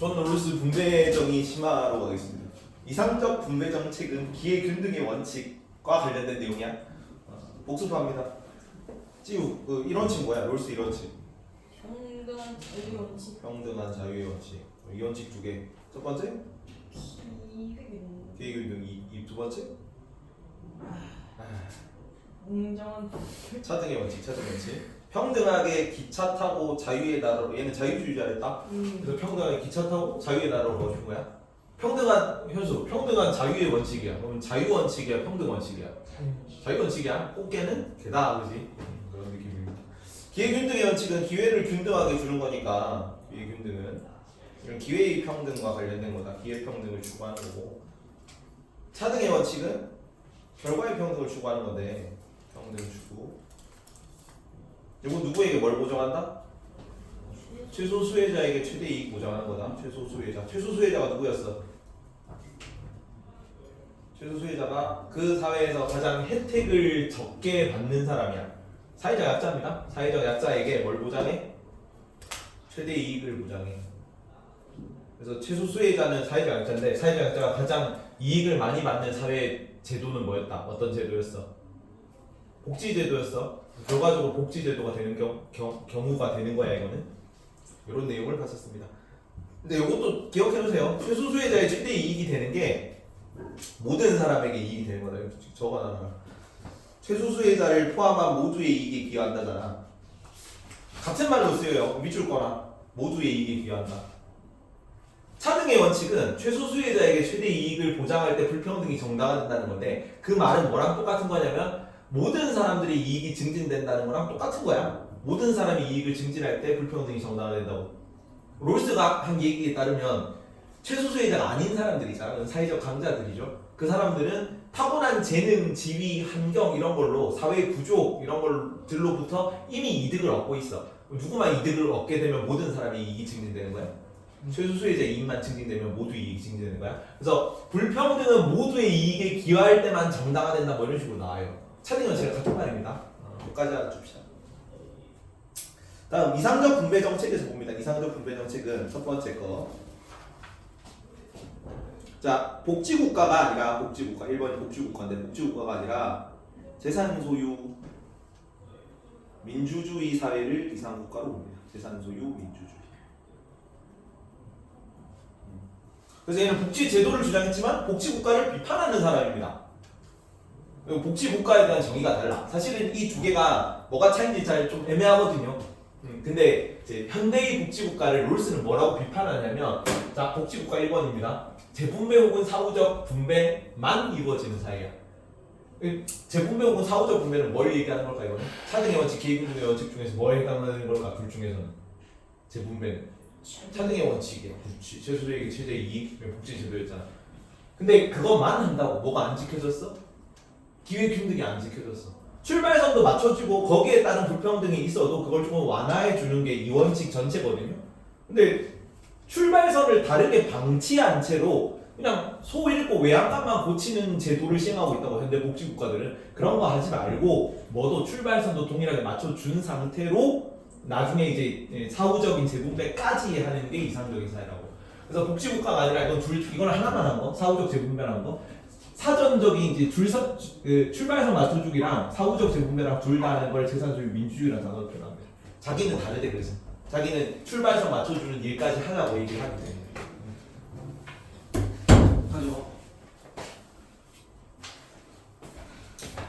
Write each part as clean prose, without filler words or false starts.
저는 롤스 분배정이 심화로 가겠습니다. 이상적 분배 정책은 기회 균등의 원칙과 관련된 내용이야. 복습합니다. 찌우 그 1원칙 뭐야? 롤스 1원칙. 평등한 자유 원칙. 평등한 자유의 원칙. 이 원칙 두 개. 첫 번째 기회균등. 기회 균등 두 번째 공정한 차등의 원칙. 평등하게 기차 타고 자유의 나라로 얘는 자유주의자랬다. 그래서 평등하게 기차 타고 자유의 나라로 가준 거야. 평등한 현수, 평등한 자유의 원칙이야. 그러면 자유 원칙이야, 평등 원칙이야. 자유 원칙이야. 꽃게는 개다, 그지? 그런 느낌입니다. 기회 균등의 원칙은 기회를 균등하게 주는 거니까 기회 균등은 이런 기회의 평등과 관련된 거다. 기회 평등을 추구하는 거고. 차등의 원칙은 결과의 평등을 추구하는 건데 평등 추구. 이건 누구에게 뭘 보장한다? 최소 수혜자에게 최대 이익 보장하는 거다. 최소 수혜자. 최소 수혜자가 누구였어? 최소 수혜자가 그 사회에서 가장 혜택을 적게 받는 사람이야. 사회적 약자입니다. 사회적 약자에게 뭘 보장해? 최대 이익을 보장해. 그래서 최소 수혜자는 사회적 약자인데 사회적 약자가 가장 이익을 많이 받는 사회 제도는 뭐였다? 어떤 제도였어? 복지제도였어. 결과적으로 복지제도가 되는 경우가 되는 거야. 이거는 이런 내용을 봤었습니다. 근데 이것도 기억해두세요. 최소 수혜자의 최대 이익이 되는 게 모든 사람에게 이익이 되는 거다. 이거 적어놔라. 최소 수혜자를 포함한 모두의 이익에 기여한다잖아. 같은 말로 쓰여요. 밑줄 거나 모두의 이익에 기여한다. 차등의 원칙은 최소 수혜자에게 최대 이익을 보장할 때 불평등이 정당화된다는 건데 그 말은 뭐랑 똑같은 거냐면 모든 사람들이 이익이 증진된다는 거랑 똑같은 거야. 모든 사람이 이익을 증진할 때 불평등이 정당화된다고. 롤스가 한 얘기에 따르면 최소 수혜자가 아닌 사람들이잖아. 사회적 강자들이죠. 그 사람들은 타고난 재능, 지위, 환경 이런 걸로 사회 구조 이런 걸들로부터 이미 이득을 얻고 있어. 누구만 이득을 얻게 되면 모든 사람이 이익이 증진되는 거야. 최소 수혜자 이익만 증진되면 모두 이익이 증진되는 거야. 그래서 불평등은 모두의 이익에 기여할 때만 정당화된다 뭐 이런 식으로 나와요. 차등은 제가 같은 말입니다. 여기까지 알아줍시다. 다음 이상적 분배 정책에서 봅니다. 이상적 분배 정책은 첫 번째 거. 자, 복지국가가 아니라 복지국가 1번이 복지국가인데 복지국가가 아니라 재산 소유 민주주의 사회를 이상국가로 봅니다. 재산 소유 민주주의. 그래서 얘는 복지 제도를 주장했지만 복지국가를 비판하는 사람입니다. 복지국가에 대한 정의가 달라. 사실은 이 두 개가 뭐가 차이인지 잘 좀 애매하거든요. 근데 이제 현대의 복지국가를 롤스는 뭐라고 비판하냐면 자, 복지국가 1번입니다. 재분배 혹은 사후적 분배만 이루어지는 사회야. 재분배 혹은 사후적 분배는 뭘 얘기하는 걸까 이거는? 차등의 원칙, 기회균등의 원칙 중에서 뭐에 해당하는 걸까? 둘 중에서는 재분배는 차등의 원칙이야. 그렇지. 최소수에게 최대 이익, 복지제도였잖아. 근데 그것만 한다고 뭐가 안 지켜졌어? 기회균등이 안 지켜졌어. 출발선도 맞춰주고 거기에 따른 불평등이 있어도 그걸 조금 완화해주는 게 이 원칙 전체거든요. 근데 출발선을 다르게 방치한 채로 그냥 소 잃고 외양간만 고치는 제도를 시행하고 있다고 현대 복지국가들은. 그런 거 하지 말고 뭐도 출발선도 동일하게 맞춰준 상태로 나중에 이제 사후적인 재분배까지 하는 게 이상적인 사회라고. 그래서 복지국가가 아니라 이건 하나만 한 거, 사후적 재분배라는 거. 사전적인 이제 출발선 맞춰주기랑 사후적 재분배랑 둘 다 하는 걸 재산소유 민주주의라는 단어로 표현합니다. 자기는 다르대. 그래서 자기는 출발선 맞춰주는 일까지 하라고 얘기를 하기 때문에. 하죠.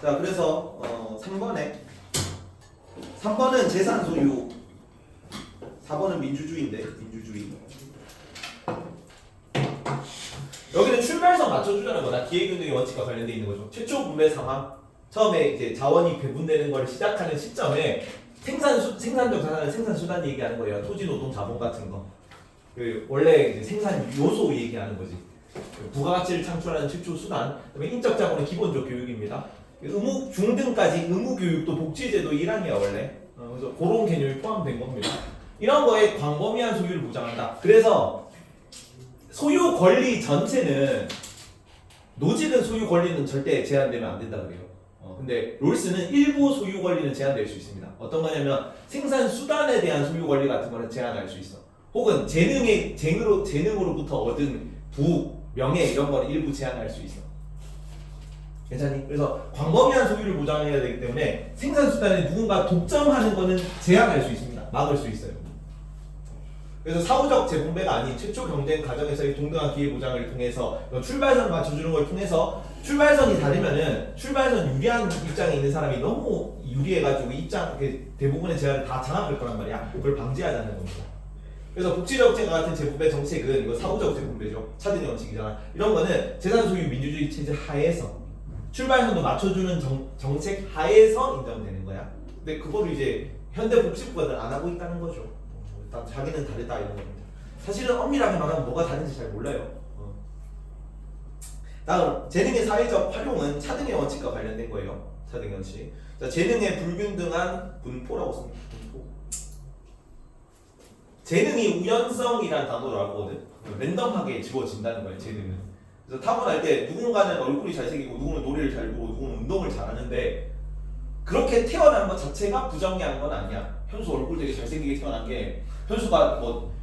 자, 그래서 3번은 재산 소유, 4번은 민주주의인데 민주주의. 여기는 출발선 맞춰주자는 거다. 기회균등의 원칙과 관련돼 있는 거죠. 최초 분배 상황. 처음에 이제 자원이 배분되는 걸 시작하는 시점에 생산적 자산은 생산 수단 얘기하는 거예요. 토지, 노동, 자본 같은 거. 원래 이제 생산 요소 얘기하는 거지. 부가가치를 창출하는 최초 수단. 그다음에 인적 자본은 기본적 교육입니다. 중등까지 의무 교육도 복지제도 일환이야 원래. 그래서 그런 개념이 포함된 겁니다. 이런 거에 광범위한 소유를 보장한다. 그래서 소유 권리 전체는 노직은 소유 권리는 절대 제한되면 안 된다 그래요. 근데 롤스는 일부 소유 권리는 제한될 수 있습니다. 어떤 거냐면 생산 수단에 대한 소유 권리 같은 거는 제한할 수 있어. 혹은 재능으로부터 얻은 부, 명예 이런 걸 일부 제한할 수 있어. 괜찮니? 그래서 광범위한 소유를 보장해야 되기 때문에 생산 수단에 누군가 독점하는 거는 제한할 수 있습니다. 막을 수 있어요. 그래서 사후적 재분배가 아닌 최초 경쟁 과정에서의 동등한 기회 보장을 통해서 출발선을 맞춰주는 걸 통해서 출발선이 다르면은 출발선 유리한 입장에 있는 사람이 너무 유리해가지고 대부분의 제한을 다 장악할 거란 말이야. 그걸 방지하자는 겁니다. 그래서 복지적재가 같은 재분배 정책은 이거 사후적 재분배죠. 차등의 원칙이잖아. 이런 거는 재산 소유 민주주의 체제 하에서 출발선도 맞춰주는 정책 하에서 인정되는 거야. 근데 그거를 이제 현대 복지부가는 안 하고 있다는 거죠. 일단 자기는 다르다 이런 겁니다. 사실은 엄밀하게 말하면 뭐가 다른지 잘 몰라요. 다음 재능의 사회적 활용은 차등의 원칙과 관련된 거예요. 차등의 원칙. 자, 재능의 불균등한 분포라고 씁니다. 분포. 재능이 우연성이라는 단어를 알거든. 랜덤하게 주어진다는 거예요. 재능은. 그래서 타고날 때 누군가는 얼굴이 잘생기고 누구는 노래를 잘 부르고 누구는 운동을 잘하는데 그렇게 태어난 것 자체가 부정의한 건 아니야. 현수 얼굴 되게 잘생기게 태어난 게 현수가 뭐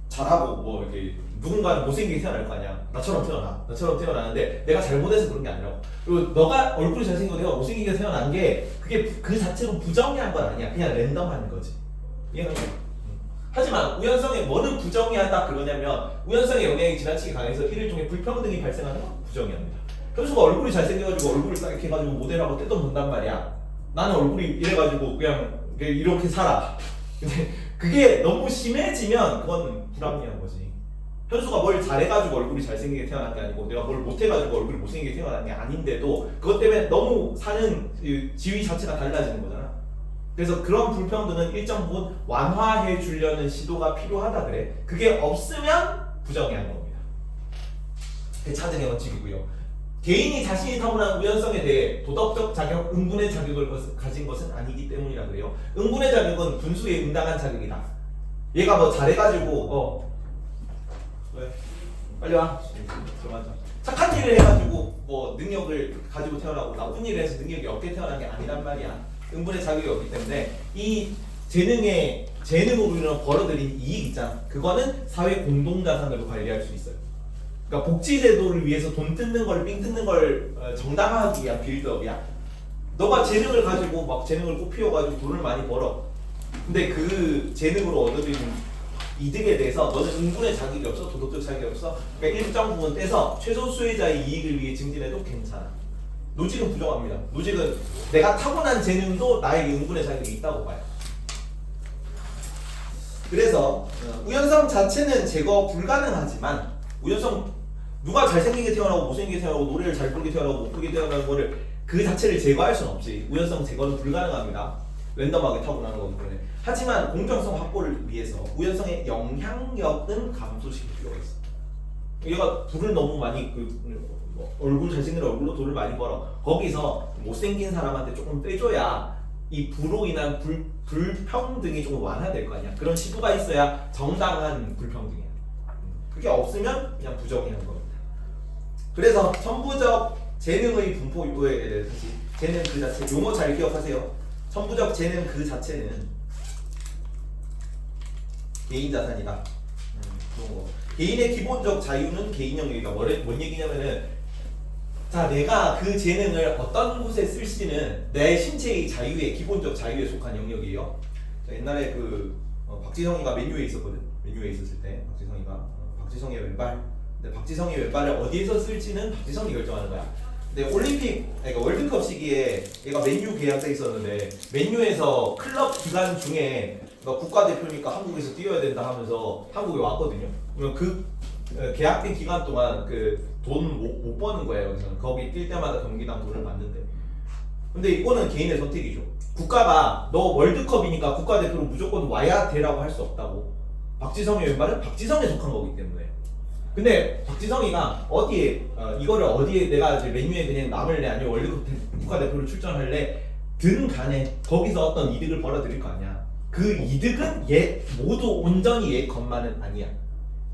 잘하고 뭐 이렇게 누군가는 못생기게 태어날 거 아니야. 나처럼 태어나는데 내가 잘못해서 그런 게 아니라고. 그리고 너가 얼굴이 잘생기고 내가 못생기게 태어난 게 그게 그 자체로 부정의한 건 아니야. 그냥 랜덤한 거지. 이해가 돼? 하지만 우연성에 뭐는 부정의하다 그러냐면 우연성의 영향이 지나치게 강해서 이를 통해 불평등이 발생하는 건 부정의합니다. 현수가 얼굴이 잘생겨가지고 얼굴을 딱 이렇게 해가지고 모델하고 떼돈 번단 말이야. 나는 얼굴이 이래가지고 그냥 이렇게 살아. 근데 그게 너무 심해지면 그건 불합리한 거지. 현수가 뭘 잘해가지고 얼굴이 잘생기게 태어난 게 아니고 내가 뭘 못해가지고 얼굴이 못생기게 태어난 게 아닌데도 그것 때문에 너무 사는 지위 자체가 달라지는 거잖아. 그래서 그런 불평등은 일정 부분 완화해 주려는 시도가 필요하다 그래. 그게 없으면 부정의한 겁니다. 그게 차등의 원칙이고요. 개인이 자신이 타고난 우연성에 대해 도덕적 자격, 응분의 자격을 가진 것은 아니기 때문이라 그래요. 응분의 자격은 분수에 응당한 자격이다. 얘가 뭐 잘해가지고 왜? 빨리 와. 들어가자. 착한 일을 해가지고 뭐 능력을 가지고 태어나고 나쁜 일을 해서 능력이 없게 태어난 게 아니란 말이야. 응분의 자격이 없기 때문에 이 재능으로 인해 벌어들인 이익 있잖아. 그거는 사회 공동자산으로 관리할 수 있어요. 그러니까 복지제도를 위해서 돈 뜯는 걸, 삥 뜯는 걸 정당화하기 위한 빌드업이야. 너가 재능을 가지고 막 재능을 꽃피워가지고 돈을 많이 벌어. 근데 그 재능으로 얻어들인 이득에 대해서 너는 응분의 자격이 없어, 도덕적 자격이 없어. 그러니까 일정 부분 떼서 최소 수혜자의 이익을 위해 증진해도 괜찮아. 노직은 부정합니다. 노직은 내가 타고난 재능도 나에게 응분의 자격이 있다고 봐요. 그래서 우연성 자체는 제거 불가능하지만 우연성 누가 잘생기게 태어나고 못생기게 태어나고 노래를 잘 부르게 태어나고 못 부르게 태어나는 거를 그 자체를 제거할 수는 없지. 우연성 제거는 불가능합니다. 랜덤하게 타고나는 거기 때문에. 하지만 공정성 확보를 위해서 우연성의 영향력은 감소시킬 필요가 있어. 얘가 불을 너무 많이 얼굴 잘생긴 얼굴로 돈을 많이 벌어. 거기서 못생긴 사람한테 조금 빼줘야 이 부로 인한 불평등이 조금 완화될 거 아니야. 그런 시도가 있어야 정당한 불평등이야. 그게 없으면 그냥 부정의한 겁니다. 그래서 천부적 재능의 분포에 대해서 재능 그 자체 용어 잘 기억하세요. 천부적 재능 그 자체는 개인 자산이다. 그런 거. 개인의 기본적 자유는 개인 영역이다. 뭔 얘기냐면은 자 내가 그 재능을 어떤 곳에 쓸지는 내 신체의 자유에 기본적 자유에 속한 영역이에요. 자, 옛날에 박지성이가 맨유에 있었거든. 맨유에 있었을 때 박지성의 왼발. 근데 박지성의 왼발을 어디에서 쓸지는 박지성이 결정하는 거야. 근데 그러니까 월드컵 시기에 얘가 맨유 계약돼 있었는데 맨유에서 클럽 기간 중에 국가대표니까 한국에서 뛰어야 된다 하면서 한국에 왔거든요. 그러면 그 계약된 기간 동안 돈 못 버는 거예요. 그래서 거기 뛸 때마다 경기당 돈을 받는데. 근데 이거는 개인의 선택이죠. 국가가 너 월드컵이니까 국가대표로 무조건 와야 돼라고 할 수 없다고. 박지성의 왼발은 박지성에 속한 거기 때문에. 근데 박지성이가 이거를 어디에 내가 이제 맨유에 그냥 남을래 아니면 월드컵 국가대표로 출전할래 든 간에 거기서 어떤 이득을 벌어들일 거 아니야. 그 이득은 모두 온전히 얘 것만은 아니야.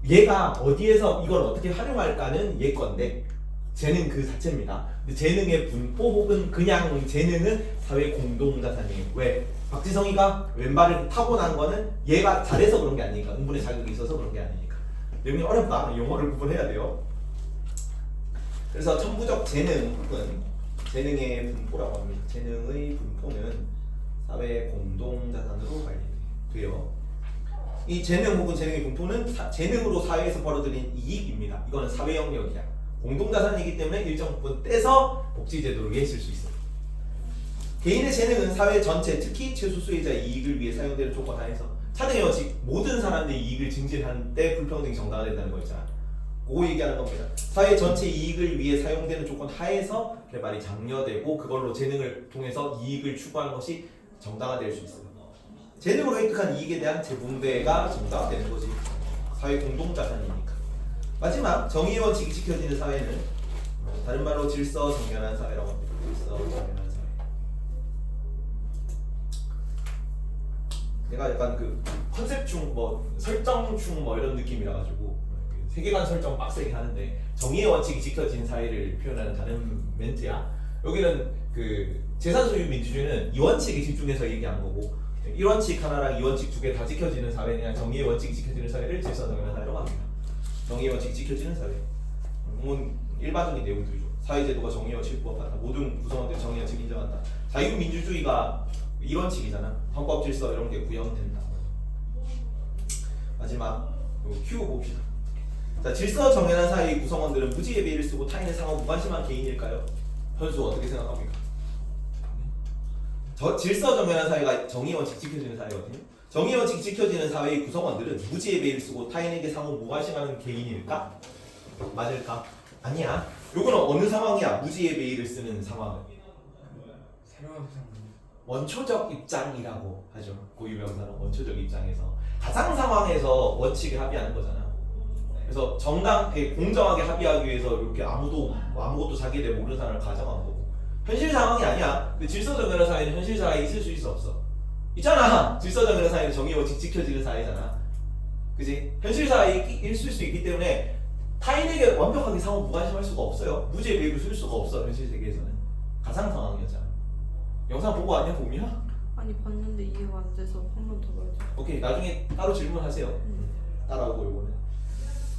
얘가 어디에서 이걸 어떻게 활용할까는 얘 건데 재능 그 자체입니다. 근데 재능의 분포 혹은 그냥 재능은 사회 공동자산이에요. 왜? 박지성이가 왼발을 타고난 거는 얘가 잘해서 그런 게 아니니까, 응분의 자격이 있어서 그런 게 아니니까. 내용이 어렵다. 용어를 구분해야 돼요. 그래서 천부적 재능 혹은 재능의 분포라고 합니다. 재능의 분포는 사회 공동자산으로 관리돼요. 이 재능 혹은 재능의 분포는 재능으로 사회에서 벌어들인 이익입니다. 이거는 사회 영역이야. 공동자산이기 때문에 일정 부분 떼서 복지제도를 위해 쓸 수 있어요. 개인의 재능은 사회 전체, 특히 최소수의자의 이익을 위해 사용되는 조건 하에서 차등의 원칙, 모든 사람들의 이익을 증진하는 때 불평등이 정당화된다는 거 있잖아. 그거 얘기하는 겁니다. 사회 전체 이익을 위해 사용되는 조건 하에서 개발이 장려되고 그걸로 재능을 통해서 이익을 추구하는 것이 정당화될 수 있어요. 재능으로 획득한 이익에 대한 재분배가 정당화되는 거지. 사회 공동자산이니까. 마지막, 정의의 원칙이 지켜지는 사회는 다른 말로 질서 정연한 사회라고 합니다. 질서 정연한 사회. 내가 약간 그 컨셉충, 뭐 설정충 뭐 이런 느낌이라 가지고 세계관 설정 빡세게 하는데, 정의의 원칙이 지켜진 사회를 표현하는 다른 멘트야. 여기는 그 재산 소유 민주주의는 이 원칙에 집중해서 얘기한 거고, 1원칙 하나랑 2원칙 두 개 다 지켜지는 사회냐, 정의의 원칙이 지켜지는 사회를 질서 정연한 사회라고 합니다. 정의의 원칙이 지켜지는 사회. 일반적인 내용들이죠. 사회제도가 정의의 원칙을 부합한다. 모든 구성원들이 정의의 원칙을 인정한다. 자유민주주의가 1원칙이잖아. 헌법 질서 이런 게 구현된다. 마지막 Q 봅시다. 자, 질서 정연한 사회의 구성원들은 무지 예배를 쓰고 타인의 상호 무관심한 개인일까요? 현수 어떻게 생각합니까? 질서 정연한 사회가 정의 원칙 지켜지는 사회거든요. 정의 원칙 지켜지는 사회의 구성원들은 무지 예배를 쓰고 타인에게 상호 무관심하는 개인일까? 맞을까? 아니야. 요거는 어느 상황이야? 무지 예배를 쓰는 상황은 새로운 세상. 원초적 입장이라고 하죠. 고유명사는 원초적 입장에서 가상 상황에서 원칙을 합의하는 거잖아. 그래서 공정하게 합의하기 위해서 이렇게 아무것도 자기에 대해 모르는 사람을 가정한 거고, 현실 상황이 아니야. 근데 질서정연한 사회는 현실 사회에 있을 수 있어 없어? 있잖아. 질서정연한 사회는 정의 원칙 지켜지는 사회잖아. 그지? 현실 사회에 있을 수 있기 때문에 타인에게 완벽하게 상호 무관심할 수가 없어요. 무죄 배입을 쓸 수가 없어. 현실 세계에서는 가상 상황이었잖아. 영상 보고 왔냐, 봄이야? 아니 봤는데 이해가 안 돼서 한 번 더 봐야죠. 오케이, 나중에 따로 질문하세요. 따라오고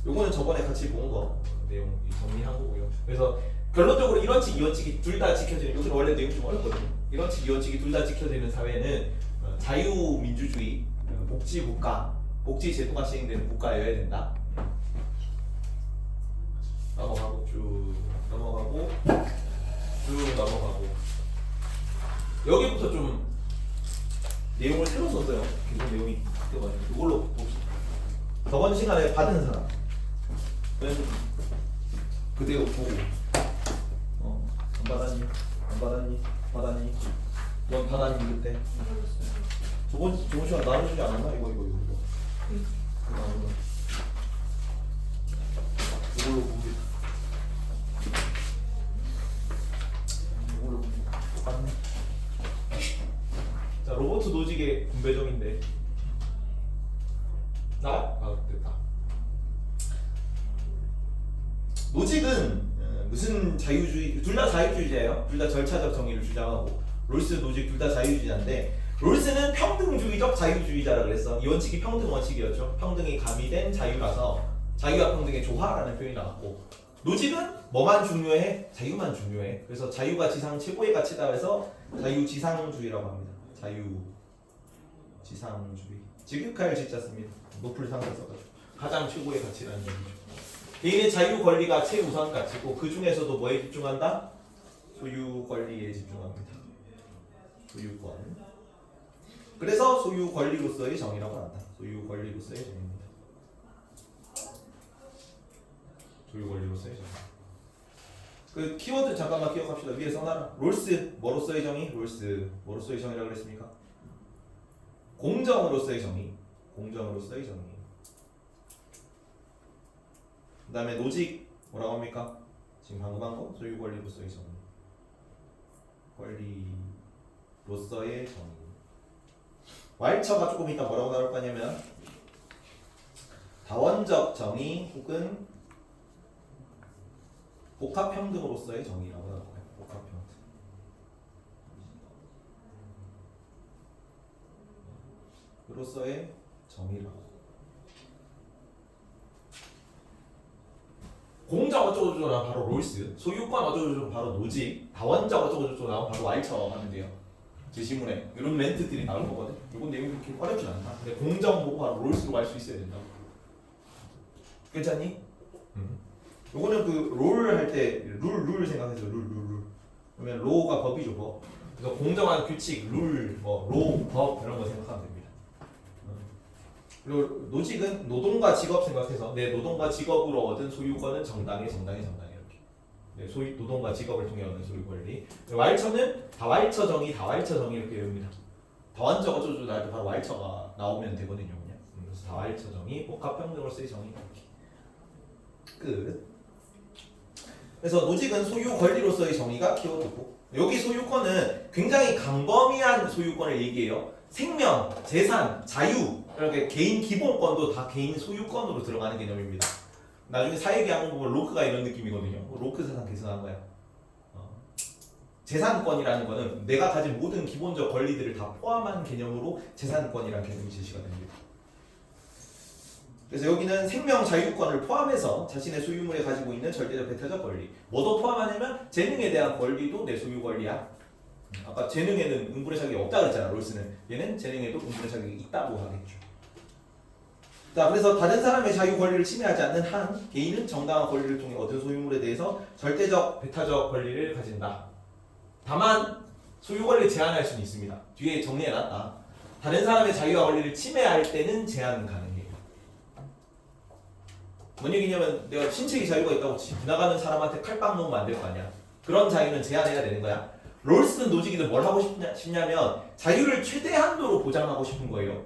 요거는 저번에 같이 본 거 내용 정리한 거고요. 그래서 결론적으로 1원칙, 2원칙이 둘 다 지켜지는, 여기는 원래 내용 좀 어렵거든요. 1원칙, 2원칙이 둘 다 지켜지는 사회는 자유민주주의, 복지국가, 복지제도가 시행되는 국가여야 된다. 넘어가고 쭉 넘어가고 쭉 넘어가고, 여기부터 좀 내용을 새로 썼어요. 계속 내용이 바뀌어가지고 이걸로 봅시다. 저번 시간에 받은 사람은 그대로 보고, 안 받았니? 안 받았니? 받았니? 넌 받았니 그때? 저번 시간 나눠주지 않았나? 이거. 이걸로 봅니다. 똑같네. 자, 로버트 노직의 분배점인데 됐다. 노직은 무슨 자유주의, 둘 다 자유주의자예요. 둘 다 절차적 정의를 주장하고, 롤스, 노직 둘 다 자유주의자인데, 롤스는 평등주의적 자유주의자라 그랬어. 이 원칙이 평등 원칙이었죠. 평등이 가미된 자유라서 자유와 평등의 조화라는 표현이 나왔고, 노직은 뭐만 중요해? 자유만 중요해. 그래서 자유가 지상 최고의 가치다 해서 자유지상주의라고 합니다. 자유지상주의. 직육할 지자 씁니다. 높을 상사 써가지고 가장 최고의 가치라는 얘기죠. 개인의 자유 권리가 최우선 가치고, 그 중에서도 뭐에 집중한다? 소유 권리에 집중합니다. 소유권. 그래서 소유 권리로서의 정의라고 한다. 소유 권리로서의 정의입니다. 소유 권리로서의 정의. 그 키워드 잠깐만 기억합시다. 위에 써놔라. 롤스 뭐로서의 정의? 롤스 뭐로서의 정의라고 그랬습니까? 공정으로서의 정의. 공정으로서의 정의. 그 다음에 노직 뭐라고 합니까? 지금 방금 한 거? 소유 권리로서의 정의. 권리로서의 정의. 왈처가 조금 이따 뭐라고 나올 거냐면 다원적 정의 혹은 복합평등으로서의 정의라고 나올 거예요. 복합평등. 로서의 정의라고. 공적 어쩌고저쩌고 나오면 바로 롤스, 소유권 어쩌고저쩌고 바로 노직, 다원적 어쩌고저쩌고 나오면 바로 왈처 하면 돼요. 제시문에 이런 멘트들이 나올 거거든. 이건 내용이 그렇게 어렵진 않다. 근데 공적 보고 바로 롤스로 갈 수 있어야 된다. 괜찮니? 요거는 그 롤 할 때 룰 생각해서 룰. 그러면 로가 법이죠, 법. 그래서 공정한 규칙, 룰, 로, 법 이런 거 생각하면 됩니다. 그리고 노직은 노동과 직업 생각해서 내 노동과 직업으로 얻은 소유권은 정당해 이렇게. 네, 노동과 직업을 통해 얻는 소유 권리. 왈처는 다왈처 정의 이렇게 외웁니다. 다원적 어쩌고저쩌고 할 때 바로 왈처가 나오면 되거든요, 그냥. 그래서 다왈처 정의, 복합평등으로서의 정의 이렇게. 끝. 그래서 노직은 소유 권리로서의 정의가 키워드고, 여기 소유권은 굉장히 광범위한 소유권을 얘기해요. 생명, 재산, 자유 이렇게 개인 기본권도 다 개인 소유권으로 들어가는 개념입니다. 나중에 사회계약문 보면 로크가 이런 느낌이거든요. 로크 사상 계승한 거야. 재산권이라는 거는 내가 가진 모든 기본적 권리들을 다 포함한 개념으로 재산권이라는 개념이 제시가 됩니다. 그래서 여기는 생명 자유권을 포함해서 자신의 소유물에 가지고 있는 절대적 배타적 권리. 뭐도 포함하냐면 재능에 대한 권리도 내 소유 권리야. 아까 재능에는 응분의 자격이 없다 그랬잖아, 롤스는. 얘는 재능에도 응분의 자격이 있다고 하겠죠. 자, 그래서 다른 사람의 자유 권리를 침해하지 않는 한 개인은 정당한 권리를 통해 얻은 소유물에 대해서 절대적 배타적 권리를 가진다. 다만 소유 권리를 제한할 수는 있습니다. 뒤에 정리해놨다. 다른 사람의 자유와 권리를 침해할 때는 제한 가능해요. 뭔 얘기냐면 내가 신체의 자유가 있다고 지나가는 사람한테 칼빵 놓으면 안 될 거 아니야. 그런 자유는 제한해야 되는 거야. 롤스든 노직이든 뭘 하고 싶냐면 자유를 최대한도로 보장하고 싶은 거예요.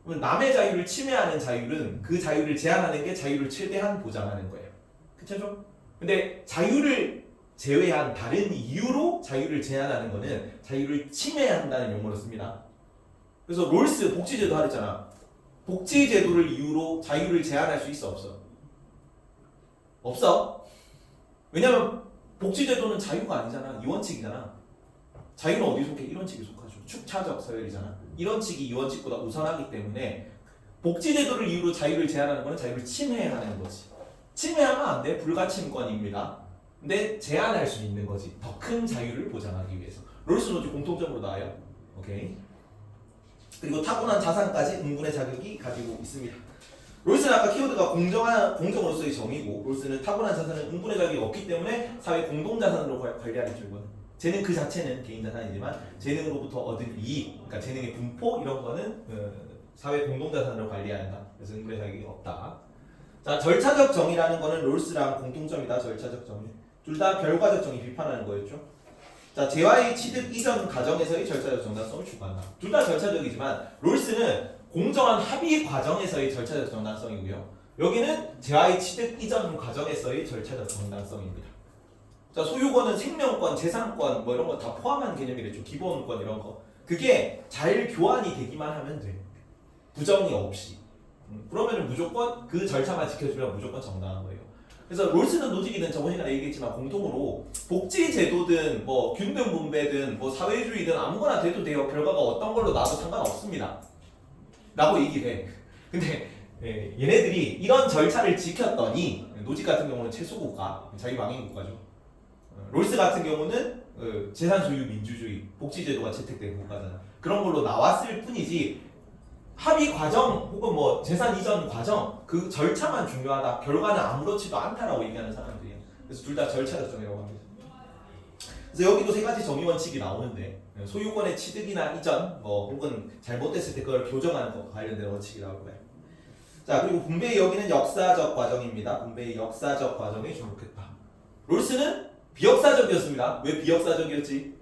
남의 자유를 침해하는 자유는 그 자유를 제한하는 게 자유를 최대한 보장하는 거예요. 그쵸? 근데 자유를 제외한 다른 이유로 자유를 제한하는 거는 자유를 침해한다는 용어로 씁니다. 그래서 롤스 복지제도 하랬잖아. 복지제도를 이유로 자유를 제한할 수 있어, 없어? 없어. 왜냐면 복지제도는 자유가 아니잖아. 이원칙이잖아. 자유는 어디 속해? 1원칙에 속하죠. 축차적 서열이잖아. 1원칙이 2원칙보다 우선하기 때문에 복지제도를 이유로 자유를 제한하는 거는 자유를 침해하는 거지. 침해하면 안 돼. 불가침권입니다. 근데 제한할 수 있는 거지. 더 큰 자유를 보장하기 위해서. 롤스 노직 공통점으로 나와요. 오케이. 그리고 타고난 자산까지 응분의 자격이 가지고 있습니다. 롤스는 아까 키워드가 공정으로서의 정의고, 롤스는 타고난 자산은 응분의 자격이 없기 때문에 사회 공동자산으로 관리하는 줄거든. 재능 그 자체는 개인 자산이지만 재능으로부터 얻은 이익, 그러니까 재능의 분포 이런 거는 사회 공동자산으로 관리한다. 그래서 응분의 자격이 없다. 자, 절차적 정의라는 거는 롤스랑 공통점이다. 절차적 정의. 둘 다 결과적 정의 비판하는 거였죠. 자, 재화의 취득 이전 과정에서의 절차적 정당성을 추구한다. 둘 다 절차적이지만 롤스는 공정한 합의 과정에서의 절차적 정당성이고요. 여기는 재화의 취득 이전 과정에서의 절차적 정당성입니다. 자, 소유권은 생명권, 재산권 뭐 이런 거 다 포함한 개념이겠죠. 기본권 이런 거. 그게 잘 교환이 되기만 하면 돼. 부정이 없이. 그러면은 무조건 그 절차만 지켜주면 무조건 정당한 거예요. 그래서 롤스든 노직이든 저번 시간에 얘기했지만 공통으로 복지제도든 뭐 균등 분배든 뭐 사회주의든 아무거나 돼도 돼요. 결과가 어떤 걸로 나도 상관없습니다. 라고 얘기를 해. 근데 얘네들이 이런 절차를 지켰더니 노직 같은 경우는 최소국가, 자유방임 국가죠. 롤스 같은 경우는 재산 소유 민주주의, 복지제도가 채택된 국가잖아. 그런 걸로 나왔을 뿐이지 합의 과정 혹은 뭐 재산 이전 과정 그 절차만 중요하다. 결과는 아무렇지도 않다라고 얘기하는 사람들이에요. 그래서 둘 다 절차적 정의라고 합니다. 그래서 여기도 세 가지 정의 원칙이 나오는데 소유권의 취득이나 이전 뭐 혹은 잘못됐을 때 그걸 교정하는 것 관련된 원칙이 나올 거예요. 자, 그리고 분배의 여기는 역사적 과정입니다. 분배의 역사적 과정에 주목했다. 롤스는 비역사적이었습니다. 왜 비역사적이었지?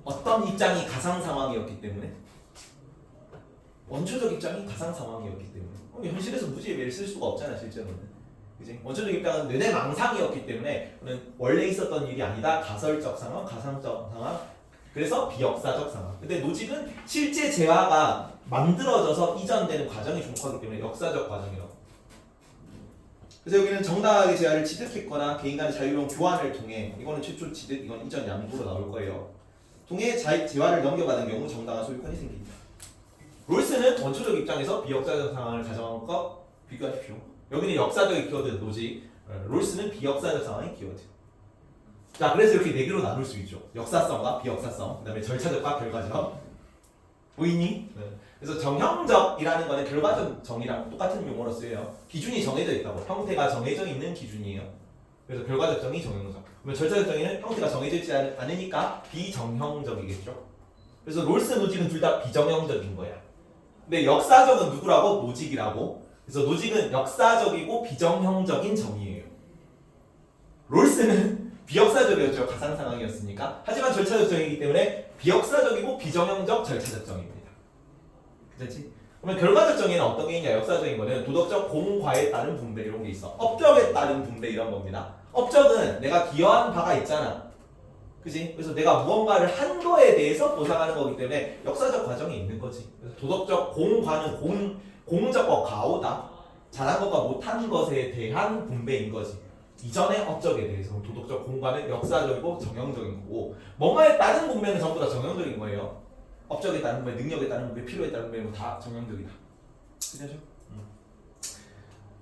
어떤 입장이 가상 상황이었기 때문에. 원초적 입장이 가상 상황이었기 때문에. 현실에서 무지의 매를 쓸 수가 없잖아, 실제로는. 그지? 원초적 입장은 뇌내 망상이었기 때문에 원래 있었던 일이 아니다. 가설적 상황, 가상적 상황. 그래서 비역사적 상황. 근데 노직은 실제 재화가 만들어져서 이전되는 과정에 주목하기 때문에 역사적 과정이라고. 그래서 여기는 정당하게 재화를 취득했거나 개인 간의 자유로운 교환을 통해, 이거는 최초 취득, 이건 이전 양도로 나올 거예요. 통해 재화를 넘겨받은 경우 정당한 소유권이 생깁니다. 롤스는 원초적 입장에서 비역사적 상황을 가정한 것과 비교하십시오. 여기는 역사적인 키워드 노지, 롤스는 비역사적 상황의 키워드. 자, 그래서 이렇게 네 개로 나눌 수 있죠. 역사성과 비역사성, 그다음에 절차적과 결과적. 보이니? 네. 그래서 정형적이라는 거는 결과적 정의랑 똑같은 용어로 쓰여요. 기준이 정해져 있다고. 형태가 정해져 있는 기준이에요. 그래서 결과적 정의, 정형적. 그러면 절차적 정의는 형태가 정해져 있지 않으니까 비정형적이겠죠. 그래서 롤스, 노직은 둘 다 비정형적인 거야. 근데 역사적은 누구라고? 노직이라고. 그래서 노직은 역사적이고 비정형적인 정의예요. 롤스는 비역사적이었죠. 가상 상황이었으니까. 하지만 절차적 정의이기 때문에 비역사적이고 비정형적 절차적 정의입니다. 그렇지? 그러면 결과적 정의는 어떤 게 있냐? 역사적인 거는 도덕적 공과에 따른 분배 이런 게 있어. 업적에 따른 분배 이런 겁니다. 업적은 내가 기여한 바가 있잖아. 그지? 그래서 내가 무언가를 한 거에 대해서 보상하는 거기 때문에 역사적 과정이 있는 거지. 그래서 도덕적 공과는 공적과 과오다. 잘한 것과 못한 것에 대한 분배인 거지. 이전의 업적에 대해서 도덕적 공과는 역사적이고 정형적인 거고, 뭔가에 따른 분배는 전부 다 정형적인 거예요. 업적에 따른 분배, 능력에 따른 분배, 필요에 따른 분배는 다 정형적이다. 그죠?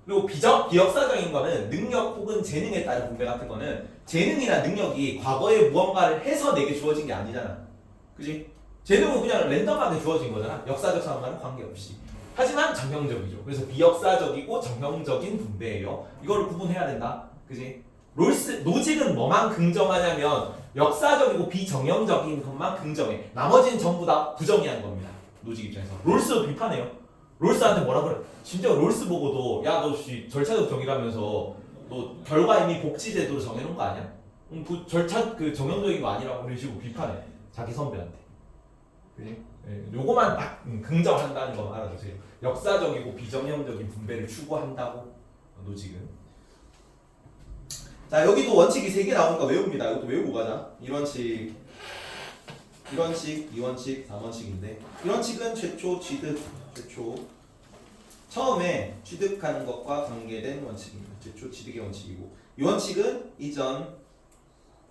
그리고 비역사적인 거는 능력 혹은 재능에 따른 분배 같은 거는 재능이나 능력이 과거에 무언가를 해서 내게 주어진 게 아니잖아. 그지? 재능은 그냥 랜덤하게 주어진 거잖아. 역사적 상황과는 관계없이. 하지만 정형적이죠. 그래서 비역사적이고 정형적인 분배예요. 이걸 구분해야 된다. 그지? 노직은 뭐만 긍정하냐면 역사적이고 비정형적인 것만 긍정해. 나머지는 전부 다 부정의한 겁니다. 노직 입장에서. 롤스도 비판해요. 롤스한테 뭐라 그래? 심지어 롤스 보고도 야 너 절차적 정의라면서 너 결과 이미 복지 제도로 정해놓은 거 아니야? 그 절차 그 정형적인 거 아니라고 그런 식으로 비판해. 자기 선배한테. 그지? 요거만 딱 긍정한다는 거 알아두세요. 역사적이고 비정형적인 분배를 추구한다고 노직은. 자, 여기도 원칙이 3개 나오니까 외웁니다. 이것도 외우고 가자. 1원칙, 1원칙, 2원칙, 3원칙인데 1원칙은 최초 취득, 최초 처음에 취득하는 것과 관계된 원칙입니다. 최초 취득의 원칙이고 2원칙은 이전,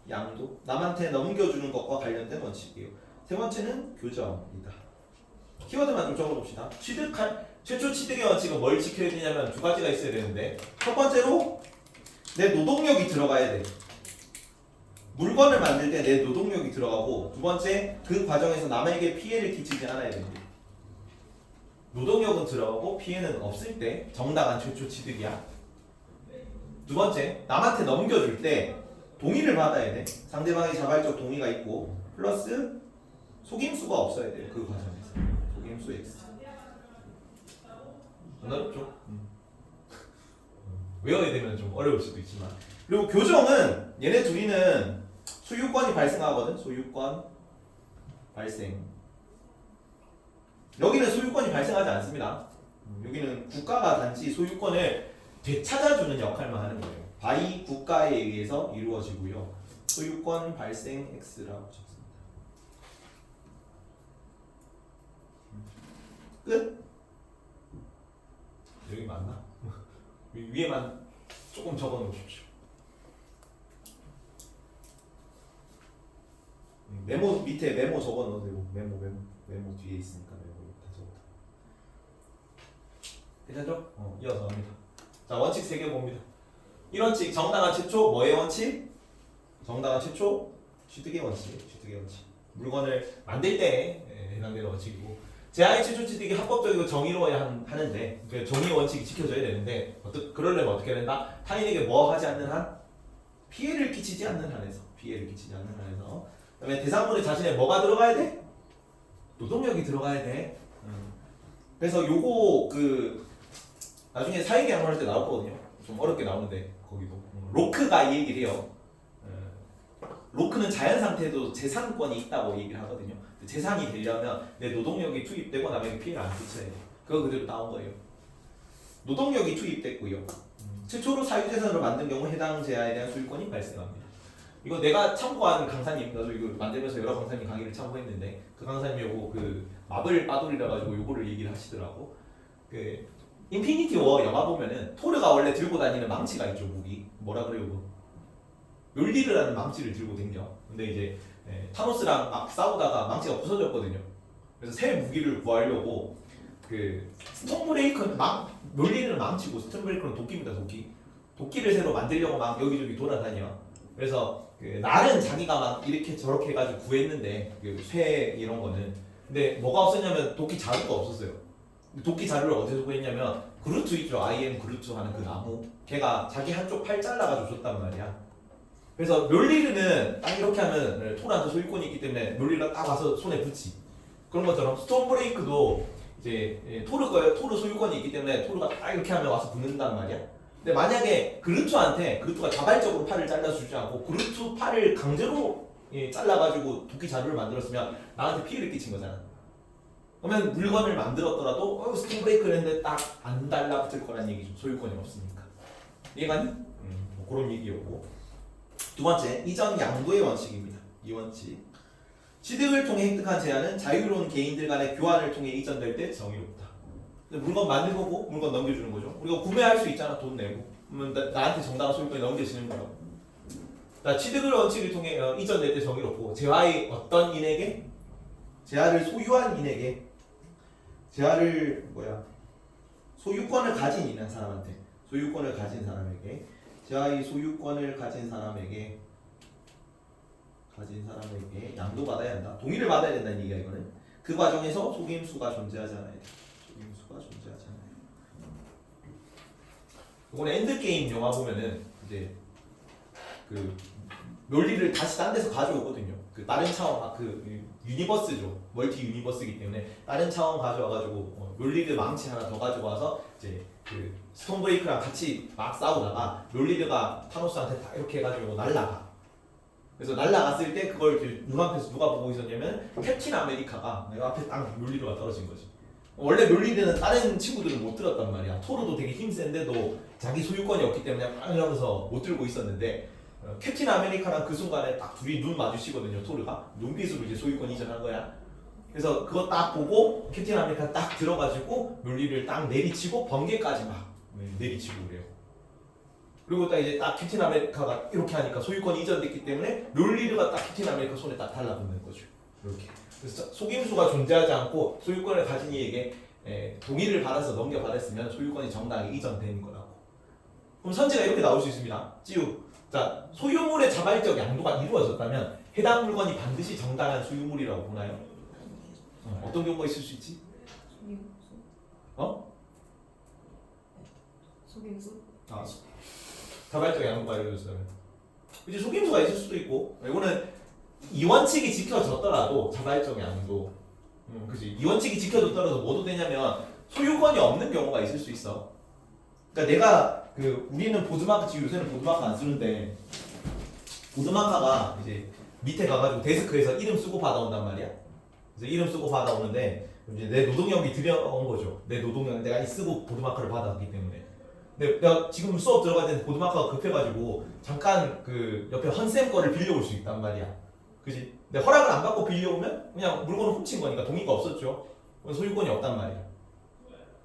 양도, 남한테 넘겨주는 것과 관련된 원칙이에요. 세 번째는 교정이다. 키워드만 좀 적어봅시다. 최초 취득의 원칙은 뭘 지켜야 되냐면 두 가지가 있어야 되는데, 첫 번째로 내 노동력이 들어가야 돼. 물건을 만들 때 내 노동력이 들어가고, 두 번째 그 과정에서 남에게 피해를 끼치지 않아야 됩니다. 노동력은 들어가고 피해는 없을 때 정당한 최초 취득이야. 두 번째, 남한테 넘겨줄 때 동의를 받아야 돼. 상대방의 자발적 동의가 있고, 플러스 속임수가 없어야 돼요. 그 과정에서 속임수 X. 어렵죠? 외워야 되면 좀 어려울 수도 있지만. 그리고 교정은 얘네 둘이는 소유권이 발생하거든. 소유권 발생. 여기는 소유권이 발생하지 않습니다. 여기는 국가가 단지 소유권을 되찾아주는 역할만 하는 거예요. 바이 국가에 의해서 이루어지고요. 소유권 발생 X라고 적습니다. 끝? 여기 맞나? 위에만 조금 적어 놓으십시오. 메모 밑에 메모 적어 넣어도 되고, 메모 뒤에 있으니까 메모 다 적어. 괜찮죠? 이어서 합니다. 자, 원칙 3개 봅니다. 1원칙 정당한 최초 뭐의 원칙? 정당한 최초 취득의 원칙. 물건을 만들 때 해당되는 원칙이고, 제한의 최초 취득이 합법적이고 정의로워야 하는데, 그 정의 원칙이 지켜져야 되는데, 그러려면 어떻게 해야 된다? 타인에게 뭐 하지 않는 한? 피해를 끼치지 않는 한에서. 그다음에 대상물에 자신의 뭐가 들어가야 돼? 노동력이 들어가야 돼. 그래서 요거 나중에 사회계약 할 때 나올 거거든요. 좀 어렵게 나오는데 거기도 로크가 이 얘기를 해요. 로크는 자연 상태에도 재산권이 있다고 얘기를 하거든요. 재산이 되려면 내 노동력이 투입되고 남에게 피해를 안 끼쳐야 돼. 그거 그대로 나온 거예요. 노동력이 투입됐고요. 최초로 사유재산으로 만든 경우 해당 제한에 대한 소유권이 발생합니다. 이거 내가 참고한 강사님, 나도 이거 만들면서 여러 강사님 강의를 참고했는데, 그 강사님이 요거 마블 빠돌이라 가지고 요거를 얘기를 하시더라고. 인피니티 워 영화 보면은 토르가 원래 들고 다니는 망치가 있죠, 무기. 뭐라 그래요, 그거? 욜리르라는 망치를 들고 댕겨. 근데 이제 타노스랑 막 싸우다가 망치가 부서졌거든요. 그래서 새 무기를 구하려고 그 스톤브레이커는 막 논리는 망치고 스톤브레이커는 도끼입니다. 도끼를 새로 만들려고 막 여기저기 돌아다녀. 그래서 그 날은 자기가 막 이렇게 저렇게 해가지고 구했는데 그쇠 이런 거는 근데 뭐가 없었냐면 도끼 자루가 없었어요. 도끼 자루를 어디서 구했냐면 그루트 있죠. I am 그루트 하는 그 나무 걔가 자기 한쪽 팔 잘라가지고 줬단 말이야. 그래서 멸리르는 딱 이렇게 하면 토르한테 소유권이 있기 때문에 멸리르가 딱 와서 손에 붙이. 그런 것처럼 스톤브레이크도 이제 토르 소유권이 있기 때문에 토르가 딱 이렇게 하면 와서 붙는단 말이야. 근데 만약에 그루트가 자발적으로 팔을 잘라주지 않고 그루트 팔을 강제로 잘라가지고 도끼 자루를 만들었으면 나한테 피해를 끼친 거잖아. 그러면 물건을 만들었더라도 스톤브레이크를 했는데 딱 안 달라붙을 거란 얘기죠. 소유권이 없으니까. 이해가니? 뭐 그런 얘기였고. 두 번째, 이전 양도의 원칙입니다. 이 원칙. 취득을 통해 획득한 제한은 자유로운 개인들 간의 교환을 통해 이전될 때 정의롭다. 물건 만든 거고 물건 넘겨주는 거죠. 우리가 구매할 수 있잖아. 돈 내고. 그러면 나한테 정당한 소유권이 넘겨지는 거라고. 취득을 원칙을 통해 이전될 때 정의롭고 제하의 어떤 인에게 제하를 소유한 인에게 소유권을 가진 이는 사람한테 소유권을 가진 사람에게 제하의 소유권을 가진 사람에게 양도받아야 한다. 동의를 받아야 된다는 얘기야 이거는. 그 과정에서 속임수가 존재하지 않아야 돼. 이번에 엔드게임 영화 보면은 이제 그 논리를 다시 딴 데서 가져오거든요. 그 다른 차원 그 유니버스죠. 멀티 유니버스이기 때문에 다른 차원 가져와가지고 논리를 망치 하나 더 가져와서 이제 그 스톤브레이크랑 같이 막 싸우다가 롤리드가 타노스한테 다 이렇게 해가지고 날라가. 그래서 날라갔을 때 그걸 이제 눈앞에서 누가 보고 있었냐면 캡틴 아메리카가 내 앞에 딱 롤리드가 떨어진 거지. 원래 롤리드는 다른 친구들은 못 들었단 말이야. 토르도 되게 힘센데도 자기 소유권이 없기 때문에 막 이러면서 못 들고 있었는데 캡틴 아메리카랑 그 순간에 딱 둘이 눈 마주치거든요. 토르가 눈빛으로 이제 소유권 이전한 거야. 그래서 그거 딱 보고 캡틴 아메리카 딱 들어가지고 롤리를 딱 내리치고 번개까지 막 내리치고 그래요. 그리고 딱 이제 딱 캡틴 아메리카가 이렇게 하니까 소유권이 이전됐기 때문에 롤리르가 딱 캡틴 아메리카 손에 딱 달라붙는 거죠. 이렇게. 그래서 속임수가 존재하지 않고 소유권을 가진 이에게 동의를 받아서 넘겨받았으면 소유권이 정당하게 이전된 거라고. 그럼 선제가 이렇게 나올 수 있습니다. 찌우. 자, 소유물의 자발적 양도가 이루어졌다면 해당 물건이 반드시 정당한 소유물이라고 보나요? 어떤 경우가 있을 수 있지? 속임수? 자발적 양도가 이루어졌다면. 이제 속임수가 있을 수도 있고, 이거는 이 원칙이 지켜졌더라도 자발적 양도. 그지? 이 원칙이 지켜졌더라도 뭐도 되냐면 소유권이 없는 경우가 있을 수 있어. 그러니까 내가 우리는 보드마크 지금 요새는 보드마크 안 쓰는데 보드마카가 이제 밑에 가가지고 데스크에서 이름 쓰고 받아온단 말이야. 그래서 이름 쓰고 받아오는데 이제 내 노동력이 들여온 거죠. 내 노동력 내가 쓰고 보드마크를 받았기 때문에. 근데 내가 지금 수업 들어갔는데 보드마카가 급해가지고 잠깐 그 옆에 헌쌤 거를 빌려올 수 있단 말이야. 그지? 근데 허락을 안 받고 빌려오면 그냥 물건을 훔친 거니까 동의가 없었죠. 소유권이 없단 말이야.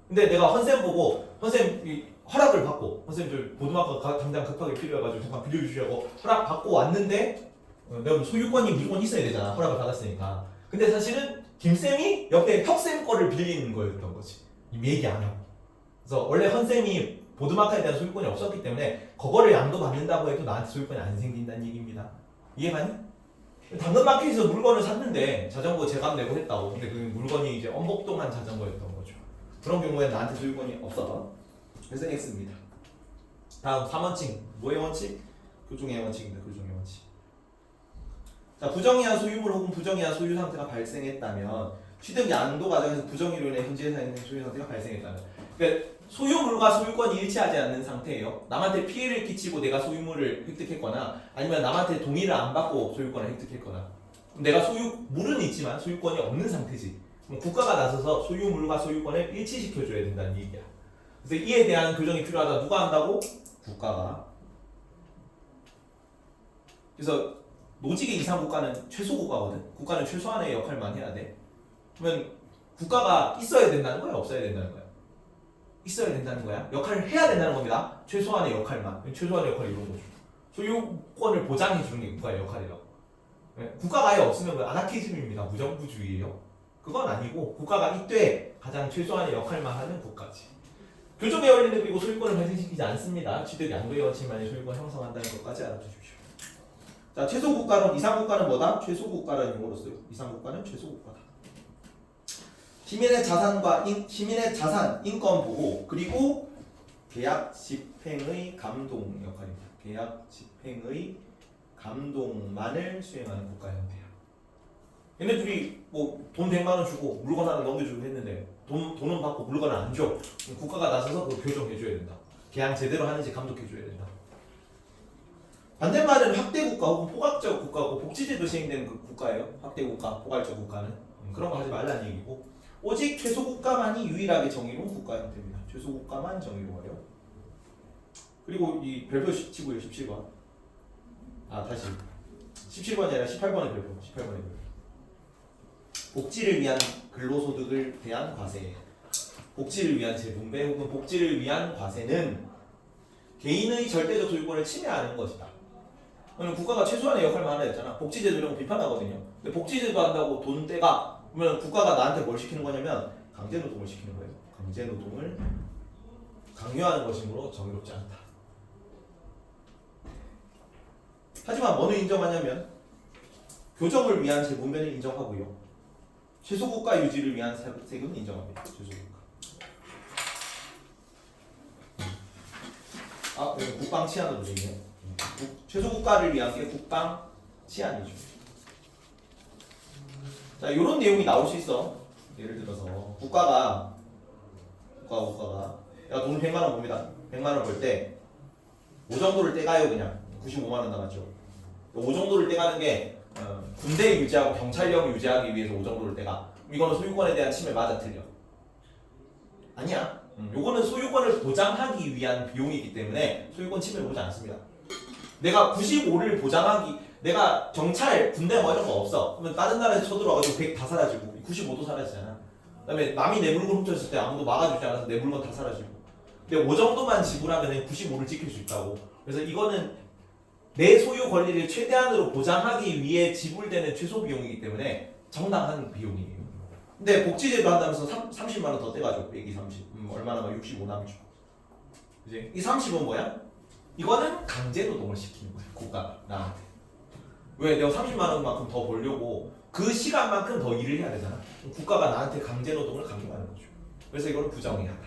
근데 내가 헌쌤 보고 헌쌤 허락을 받고 선생님 저 보드마커가 당장 급하게 필요해가지고 잠깐 빌려주시라고 허락 받고 왔는데 내가 소유권이 무조건 있어야 되잖아. 허락을 받았으니까. 근데 사실은 김쌤이 옆에 혁쌤 거를 빌리는 거였던 거지. 이미 얘기 안 하고. 그래서 원래 헌쌤이 보드마커에 대한 소유권이 없었기 때문에 그거를 양도받는다고 해도 나한테 소유권이 안 생긴다는 얘기입니다. 이해가니? 당근마켓에서 물건을 샀는데 자전거 제값 내고 했다고. 근데 그 물건이 이제 엄복동한 자전거였던 거죠. 그런 경우에 나한테 소유권이 없어. 그래서 X입니다. 다음 3원칙. 뭐의 원칙? 교종의 원칙입니다. 교종의 원칙. 자, 부정의한 소유물 혹은 부정의한 소유 상태가 발생했다면 취득 양도 과정에서 부정의로 인해 현재 있는 소유 상태가 발생했다면 그러니까 소유물과 소유권이 일치하지 않는 상태예요. 남한테 피해를 끼치고 내가 소유물을 획득했거나 아니면 남한테 동의를 안 받고 소유권을 획득했거나 내가 소유물은 있지만 소유권이 없는 상태지. 그럼 국가가 나서서 소유물과 소유권을 일치시켜줘야 된다는 얘기야. 그래서 이에 대한 교정이 필요하다. 누가 한다고? 국가가. 그래서 노직의 이상 국가는 최소 국가거든. 국가는 최소한의 역할만 해야 돼. 그러면 국가가 있어야 된다는 거야? 없어야 된다는 거야? 있어야 된다는 거야. 역할을 해야 된다는 겁니다. 최소한의 역할만. 최소한의 역할이 이런 거죠. 소유권을 보장해 주는 게 국가의 역할이라고. 국가가 아예 없으면 아나키즘입니다. 무정부주의예요. 그건 아니고 국가가 이때 가장 최소한의 역할만 하는 국가지. 교족의 원리는 그리고 소유권을 발생시키지 않습니다. 취득 양도의 원칙만이 소유권 형성한다는 것까지 알아두십시오. 자, 최소 국가론, 이상 국가는 뭐다? 최소 국가라는 용어로 써요. 이상 국가는 최소 국가다. 시민의 자산, 인권 보호, 그리고 계약 집행의 감동 역할입니다. 계약 집행의 감동만을 수행하는 국가 형태야. 얘네들이 뭐 돈 100만 원 주고 물건 하나 넘겨주고 했는데 돈은 받고 물건을 안 줘. 그럼 국가가 나서서 그거 교정해줘야 된다. 계약 제대로 하는지 감독해줘야 된다. 반대말은 확대 국가 혹은 포괄적 국가고 복지제도 시행되는 그 국가예요. 확대 국가, 포괄적 국가는 그런 거 하지 말라는 얘기고 오직 최소 국가만이 유일하게 정의로운 국가 형태입니다. 최소 국가만 정의로워요. 그리고 이 별표 치고요. 17번. 아 다시 17번이 아니라 18번의 별표. 18번의 별표. 복지를 위한 근로소득을 대한 과세. 복지를 위한 재분배 혹은 복지를 위한 과세는 개인의 절대적 소유권을 침해하는 것이다. 그러면 국가가 최소한의 역할만 하라 했잖아. 복지제도 이런 거 비판하거든요. 근데 복지제도 한다고 돈 떼가 그러면 국가가 나한테 뭘 시키는 거냐면 강제노동을 시키는 거예요. 강제노동을 강요하는 것이므로 정의롭지 않다. 하지만 뭐는 인정하냐면 교정을 위한 재분배는 인정하고요. 최소국가 유지를 위한 세금은 인정합니다. 최소국가. 아, 여기 국방 치안으로 되어 있네요. 최소국가를 위한 게 국방 치안이죠. 자, 이런 내용이 나올 수 있어. 예를 들어서 국가가 야, 돈 100만 원 봅니다. 100만 원 벌 때 5 정도를 떼가요. 그냥 95만 원 남았죠. 5 정도를 떼가는 게 군대 유지하고 경찰력 유지하기 위해서 5 정도를 떼가. 이거는 소유권에 대한 침해 맞아 틀려? 아니야. 요거는 소유권을 보장하기 위한 비용이기 때문에 소유권 침해를 보지 않습니다. 내가 95를 보장하기, 내가 경찰, 군대 뭐 이런 거 없어. 그러면 다른 나라에서 쳐들어와가지고 100 다 사라지고 95도 사라지잖아. 그다음에 남이 내 물건 훔쳤을 때 아무도 막아주지 않아서 내 물건 다 사라지고. 근데 5 정도만 지불하면 95를 지킬 수 있다고. 그래서 이거는 내 소유 권리를 최대한으로 보장하기 위해 지불되는 최소 비용이기 때문에 정당한 비용이에요. 근데 복지제도 한다면서 30만 원 더 떼가지고 빼기 30. 얼마나 막 65 남죠. 이제 이 30은 뭐야? 이거는 강제노동을 시키는 거야. 국가가 나한테. 왜? 내가 30만 원만큼 더 벌려고 그 시간만큼 더 일을 해야 되잖아. 국가가 나한테 강제노동을 강요하는 거죠. 그래서 이거는 부정의하다.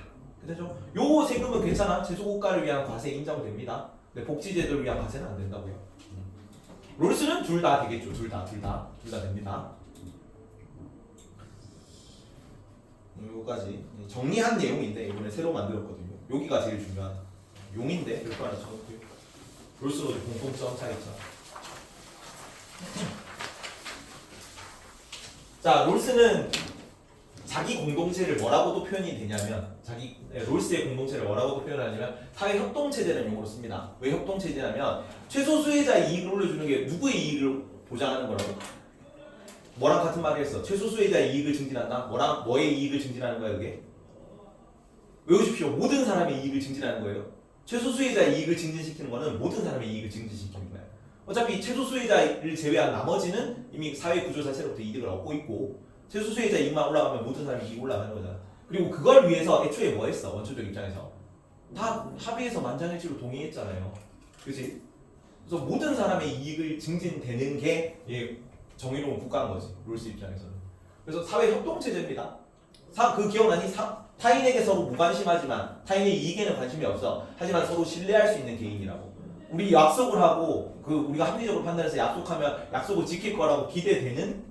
그죠? 요 세금은 괜찮아. 제소국가를 위한 과세 인정됩니다. 근데 복지제도를 위한 과세는 안 된다고요. 롤스는 둘 다 되겠죠. 둘 다 됩니다. 요까지 정리한 내용인데 이번에 새로 만들었거든요. 여기가 제일 중요한 용인데 별거 하나 적었고요. 롤스로 공통점 차이점. 자, 롤스는 자기 공동체를 뭐라고도 표현이 되냐면 롤스의 공동체를 뭐라고도 표현하냐면 사회 협동 체제라는 용어로 씁니다. 왜 협동 체제냐면 최소 수혜자의 이익을 올려주는 게 누구의 이익을 보장하는 거라고? 뭐랑 같은 말을 했어? 최소 수혜자의 이익을 증진한다? 뭐의 이익을 증진하는 거야 그게? 외우십시오. 모든 사람의 이익을 증진하는 거예요. 최소 수혜자의 이익을 증진시키는 거는 모든 사람의 이익을 증진시키는 거야. 어차피 최소 수혜자를 제외한 나머지는 이미 사회 구조 자체로부터 이득을 얻고 있고 최소 수혜자 이익만 올라가면 모든 사람이 이익 올라가는 거잖아. 그리고 그걸 위해서 애초에 뭐 했어? 원초적 입장에서 다 합의해서 만장일치로 동의했잖아요. 그치? 그래서 모든 사람의 이익을 증진되는 게 정의로운 국가인 거지. 롤스 입장에서는. 그래서 사회 협동 체제입니다. 그 기억나니? 타인에게 서로 무관심하지만 타인의 이익에는 관심이 없어. 하지만 서로 신뢰할 수 있는 개인이라고. 우리 약속을 하고 우리가 합리적으로 판단해서 약속하면 약속을 지킬 거라고 기대되는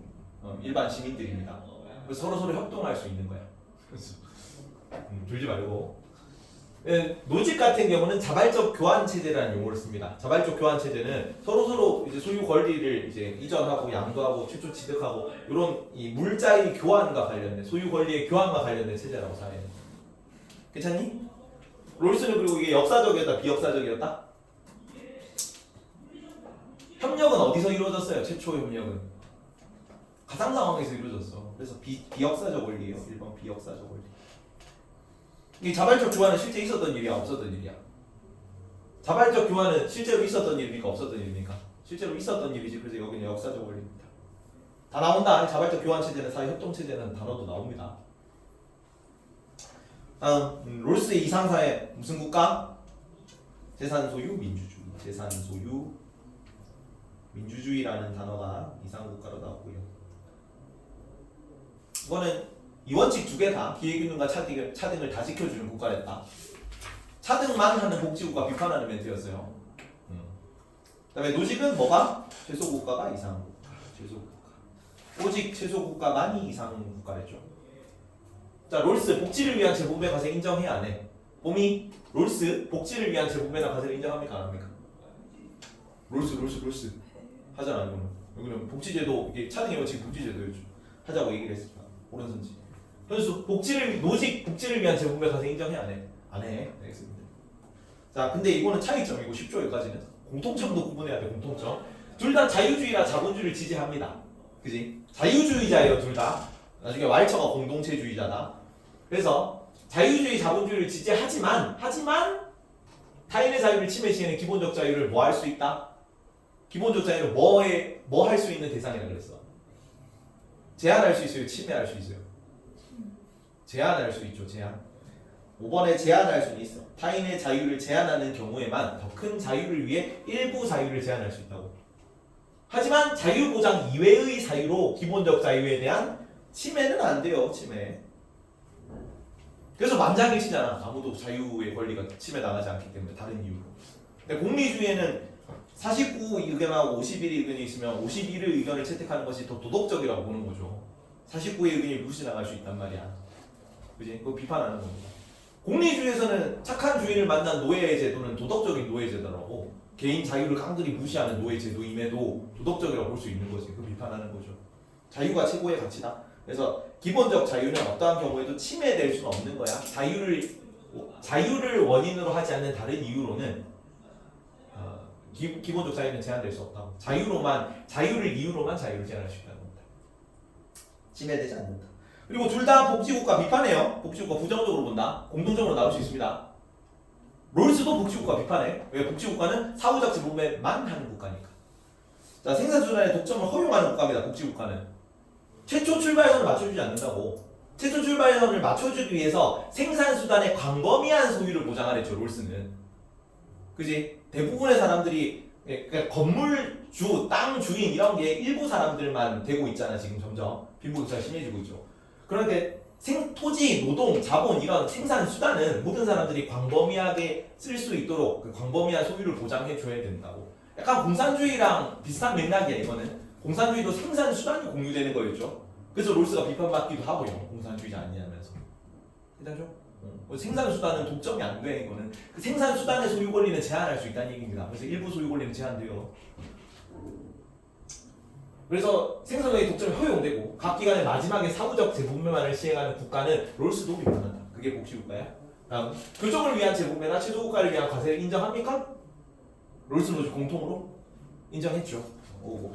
일반 시민들입니다. 그래서 서로 협동할 수 있는 거야. 그래서 졸지 말고. 노직 같은 경우는 자발적 교환 체제라는 용어를 씁니다. 자발적 교환 체제는 서로 이제 소유 권리를 이제 이전하고 양도하고 최초 취득하고 이런 이 물자의 교환과 관련된 소유 권리의 교환과 관련된 체제라고 사해요. 괜찮니? 롤스는 그리고 이게 역사적이었다, 비역사적이었다? 협력은 어디서 이루어졌어요? 최초의 협력은 가상 상황에서 이루어졌어. 그래서 비역사적 원리예요. 1번 비역사적 원리. 이 자발적 교환은 실제 있었던 일이야, 없었던 일이야? 자발적 교환은 실제로 있었던 일입니까, 없었던 일입니까? 실제로 있었던 일이지. 그래서 여기는 역사적 원리입니다. 다 나온다. 자발적 교환 체제는 사회 협동 체제는 단어도 나옵니다. 다음 롤스의 이상사회 무슨 국가? 재산 소유 민주주의. 재산 소유 민주주의라는 단어가 이상국가로 나오고요. 이거는 이 원칙 두 개 다 기회균형과 차등을 다 지켜주는 국가랬다. 차등만 하는 복지국가 비판하는 멘트였어요. 그다음에 노직은 뭐가? 최소국가가 이상국가. 최소국가. 오직 최소국가만이 이상국가랬죠. 자, 롤스 복지를 위한 재분배 과세 인정해 안 해? 봄이 롤스 복지를 위한 재분배나 과세를 인정합니까 안 합니까? 롤스 하잖아. 이거는 복지제도 이게 차등의 원칙 복지제도였죠. 하자고 얘기를 했습니다. 오른손지. 현수 노직 복지를 위한 재분배 과세 인정해 안 해? 안 해. 알겠습니다. 자, 근데 이거는 차이점이고 쉽죠 여기까지는. 공통점도 구분해야 돼. 공통점. 둘 다 자유주의나 자본주의를 지지합니다. 그지? 자유주의자예요 둘 다. 나중에 왈처가 공동체주의자다. 그래서 자유주의 자본주의를 지지하지만 타인의 자유를 침해 시에는 기본적 자유를 뭐 할 수 있다? 기본적 자유를 뭐 할 수 있는 대상이라 그랬어. 제한할 수 있어요. 침해할 수 있어요. 제한할 수 있죠. 제한. 5번에 제한할 수는 있어. 타인의 자유를 제한하는 경우에만 더 큰 자유를 위해 일부 자유를 제한할 수 있다고. 하지만 자유보장 이외의 자유로 기본적 자유에 대한 침해는 안 돼요. 침해. 그래서 만장일치잖아. 아무도 자유의 권리가 침해당하지 않기 때문에 다른 이유로. 근데 공리주의에는 49 의견하고 51의 의견이 있으면 51의 의견을 채택하는 것이 더 도덕적이라고 보는 거죠. 49의 의견이 무시당할 수 있단 말이야. 그지? 그거 비판하는 겁니다. 공리주의에서는 착한 주인을 만난 노예 제도는 도덕적인 노예 제도라고, 개인 자유를 깡그리 무시하는 노예 제도임에도 도덕적이라고 볼 수 있는 거지. 그거 비판하는 거죠. 자유가 최고의 가치다. 그래서 기본적 자유는 어떠한 경우에도 침해될 수는 없는 거야. 자유를 원인으로 하지 않는 다른 이유로는 기본적 자유는 제한될 수 없다고. 자유를 이유로만 자유를 제한할 수 있다는 겁니다. 침해되지 않는다. 그리고 둘 다 복지국가 비판해요. 복지국가 부정적으로 본다. 공동적으로 나올 수 있습니다. 롤스도 복지국가 비판해. 왜? 복지국가는 사후적 재분배만 하는 국가니까. 자, 생산수단의 독점을 허용하는 국가입니다. 복지국가는. 최초 출발선을 맞춰주지 않는다고. 최초 출발선을 맞춰주기 위해서 생산수단의 광범위한 소유를 보장하랬죠. 롤스는. 그지? 대부분의 사람들이 그러니까 건물주, 땅 주인 이런 게 일부 사람들만 되고 있잖아. 지금 점점 빈부격차가 심해지고 있죠. 그런데 토지, 노동, 자본 이런 생산 수단은 모든 사람들이 광범위하게 쓸 수 있도록 그 광범위한 소유를 보장해 줘야 된다고. 약간 공산주의랑 비슷한 맥락이야. 이거는 공산주의도 생산 수단이 공유되는 거였죠. 그래서 롤스가 비판받기도 하고요. 공산주의자 아니냐면서. 일단죠. 생산 수단은 독점이 안 돼. 이거는 그 생산 수단의 소유 권리는 제한할 수 있다는 얘기입니다. 그래서 일부 소유 권리는 제한돼요. 그래서 생산의 독점이 허용되고 각 기관의 마지막에 사후적 재분배만을 시행하는 국가는 롤스도 비판한다. 그게 복지국가야. 다음, 교정을 위한 재분배나 최소국가를 위한 과세를 인정합니까? 롤스도 공통으로 인정했죠. 오고.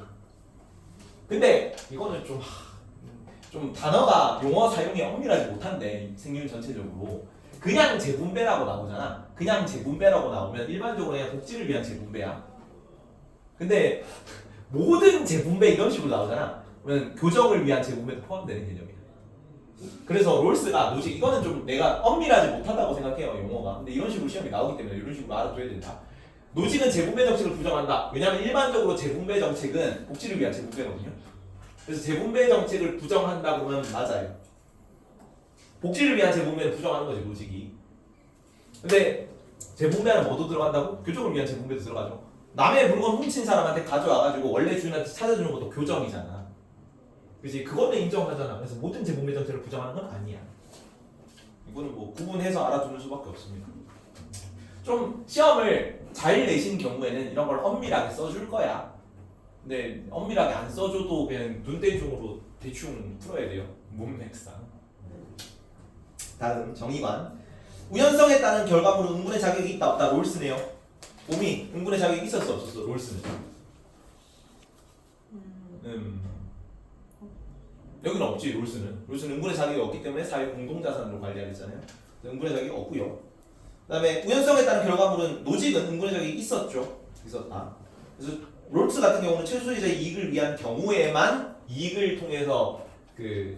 근데 이거는 좀 단어가 용어 사용이 엄밀하지 못한데 생률 전체적으로 그냥 재분배라고 나오잖아. 그냥 재분배라고 나오면 일반적으로 그냥 복지를 위한 재분배야. 근데 모든 재분배 이런 식으로 나오잖아. 그러면 교정을 위한 재분배도 포함되는 개념이야. 그래서 롤스가 노직 이거는 좀 내가 엄밀하지 못하다고 생각해요. 용어가. 근데 이런 식으로 시험이 나오기 때문에 이런 식으로 알아둬야 된다. 노직은 재분배 정책을 부정한다. 왜냐하면 일반적으로 재분배 정책은 복지를 위한 재분배거든요. 그래서 재분배 정책을 부정한다 그러면 맞아요. 복지를 위한 재분배는 부정하는 거지 노직이. 근데 재분배는 뭐도 들어간다고? 교정을 위한 재분배도 들어가죠. 남의 물건 훔친 사람한테 가져와가지고 원래 주인한테 찾아주는 것도 교정이잖아. 그지? 그거는 인정하잖아. 그래서 모든 재분배 정책을 부정하는 건 아니야. 이거는 뭐 구분해서 알아두는 수밖에 없습니다. 좀 시험을 잘 내신 경우에는 이런 걸 엄밀하게 써줄 거야. 근데 엄밀하게 안 써줘도 그냥 눈대중으로 대충 풀어야 돼요. 문맥상. 다음 정의관. 우연성에 따른 결과물은 응분의 자격이 있다 없다. 롤스네요. 봄이 응분의 자격이 있었어 없었어? 롤스는. 여기는 없지. 롤스는 응분의 자격이 없기 때문에 사회 공동자산으로 관리하겠잖아요. 응분의 자격이 없고요. 그다음에 우연성에 따른 결과물은 노직은 응분의 자격이 있었죠. 있었다. 그래서 롤스 같은 경우는 최소유자의 이익을 위한 경우에만 이익을 통해서 그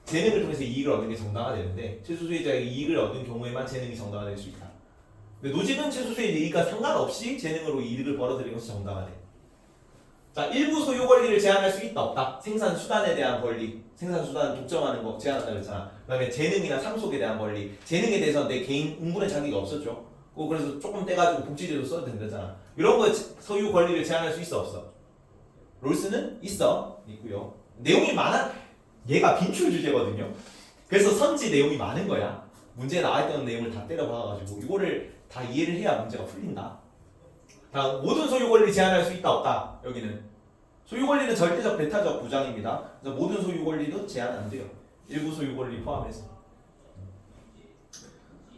재능을 통해서 이익을 얻는 게 정당화되는데 최소 수혜자에게 이익을 얻는 경우에만 재능이 정당화될 수 있다. 근데 노직은 최소 수혜자 이익과 상관없이 재능으로 이익을 벌어들이는 것이 정당화돼. 자, 일부 소유 권리를 제한할 수 있다 없다. 생산 수단에 대한 권리, 생산 수단 독점하는 거 제한한다 그랬잖아. 그다음에 재능이나 상속에 대한 권리, 재능에 대해서 내 개인 응분의 자격이 없었죠. 그래서 조금 떼가지고 복지제도 써도 된다잖아. 이런 거 소유 권리를 제한할 수 있어 없어? 롤스는 있고요. 내용이 많아. 얘가 빈출 주제거든요. 그래서 선지 내용이 많은 거야. 문제에 나와있던 내용을 다 때려박아가지고 이거를 다 이해를 해야 문제가 풀린다. 다음 모든 소유 권리 제한할 수 있다 없다. 여기는 소유 권리는 절대적 배타적 보장입니다. 그래서 모든 소유 권리도 제한 안 돼요. 일부 소유 권리 포함해서.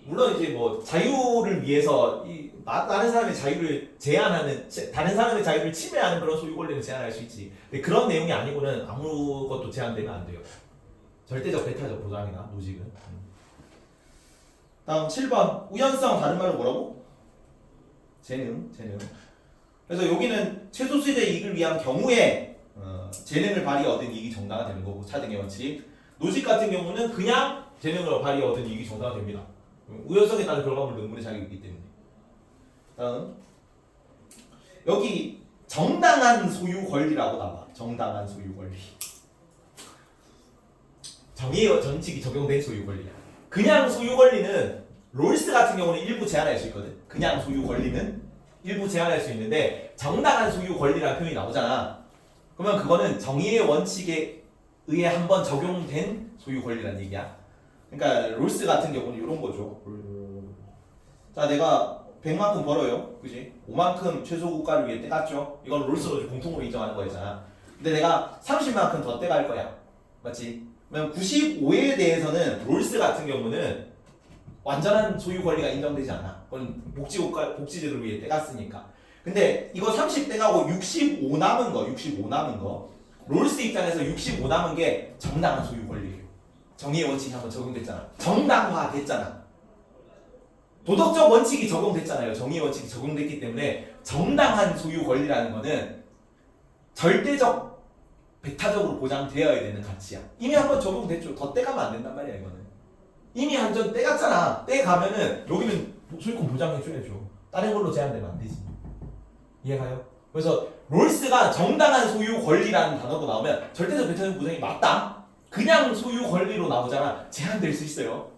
물론 이제 뭐 자유를 위해서 다른 사람의 자유를 제한하는, 다른 사람의 자유를 침해하는 그런 소유 권리는 제한할 수 있지. 근데 그런 내용이 아니고는 아무것도 제한되면 안 돼요. 절대적 배타적 보장이나 노직은. 다음 7번 우연성 다른 말로 뭐라고? 재능. 그래서 여기는 최소 수혜자의 이익을 위한 경우에 재능을 발휘 얻은 이익이 정당화되는 거고 차등의 원칙. 노직 같은 경우는 그냥 재능을 발휘 얻은 이익이 정당화됩니다. 우연성에 따른 결과물 능분의 자격이 있기 때문에. 다음 여기 정당한 소유 권리라고 나와. 정당한 소유 권리. 정의의 전칙이 적용된 소유 권리야. 그냥 소유 권리는 롤스 같은 경우는 일부 제한할 수 있거든. 그냥 소유 권리는 일부 제한할 수 있는데 정당한 소유 권리라는 표현이 나오잖아. 그러면 그거는 정의의 원칙에 의해 한번 적용된 소유 권리라는 얘기야. 그러니까 롤스 같은 경우는 이런 거죠. 자, 내가 100만큼 벌어요. 그지? 5만큼 최소 고가를 위해 떼갔죠. 이건 롤스로 공통으로 인정하는 거잖아. 근데 내가 30만큼 더 떼갈 거야. 맞지? 그러면 95에 대해서는 롤스 같은 경우는 완전한 소유 권리가 인정되지 않아. 그건 복지제도를 위해 떼갔으니까. 근데 이거 30 떼가고 65 남은 거. 롤스 입장에서 65 남은 게 정당한 소유 권리예요. 정의의 원칙이 한번 적용됐잖아. 정당화됐잖아. 도덕적 원칙이 적용됐잖아요. 정의의 원칙이 적용됐기 때문에 정당한 소유 권리라는 거는 절대적 배타적으로 보장되어야 되는 가치야. 이미 한번 적용됐죠. 더 떼가면 안 된단 말이야 이거는. 이미 한 전 떼갔잖아. 떼가면은 여기는 소유권 보장해줘야죠. 다른 걸로 제한되면 안 되지. 이해가요? 그래서 롤스가 정당한 소유 권리라는 단어가 나오면 절대적 배타적 보장이 맞다. 그냥 소유 권리로 나오잖아. 제한될 수 있어요.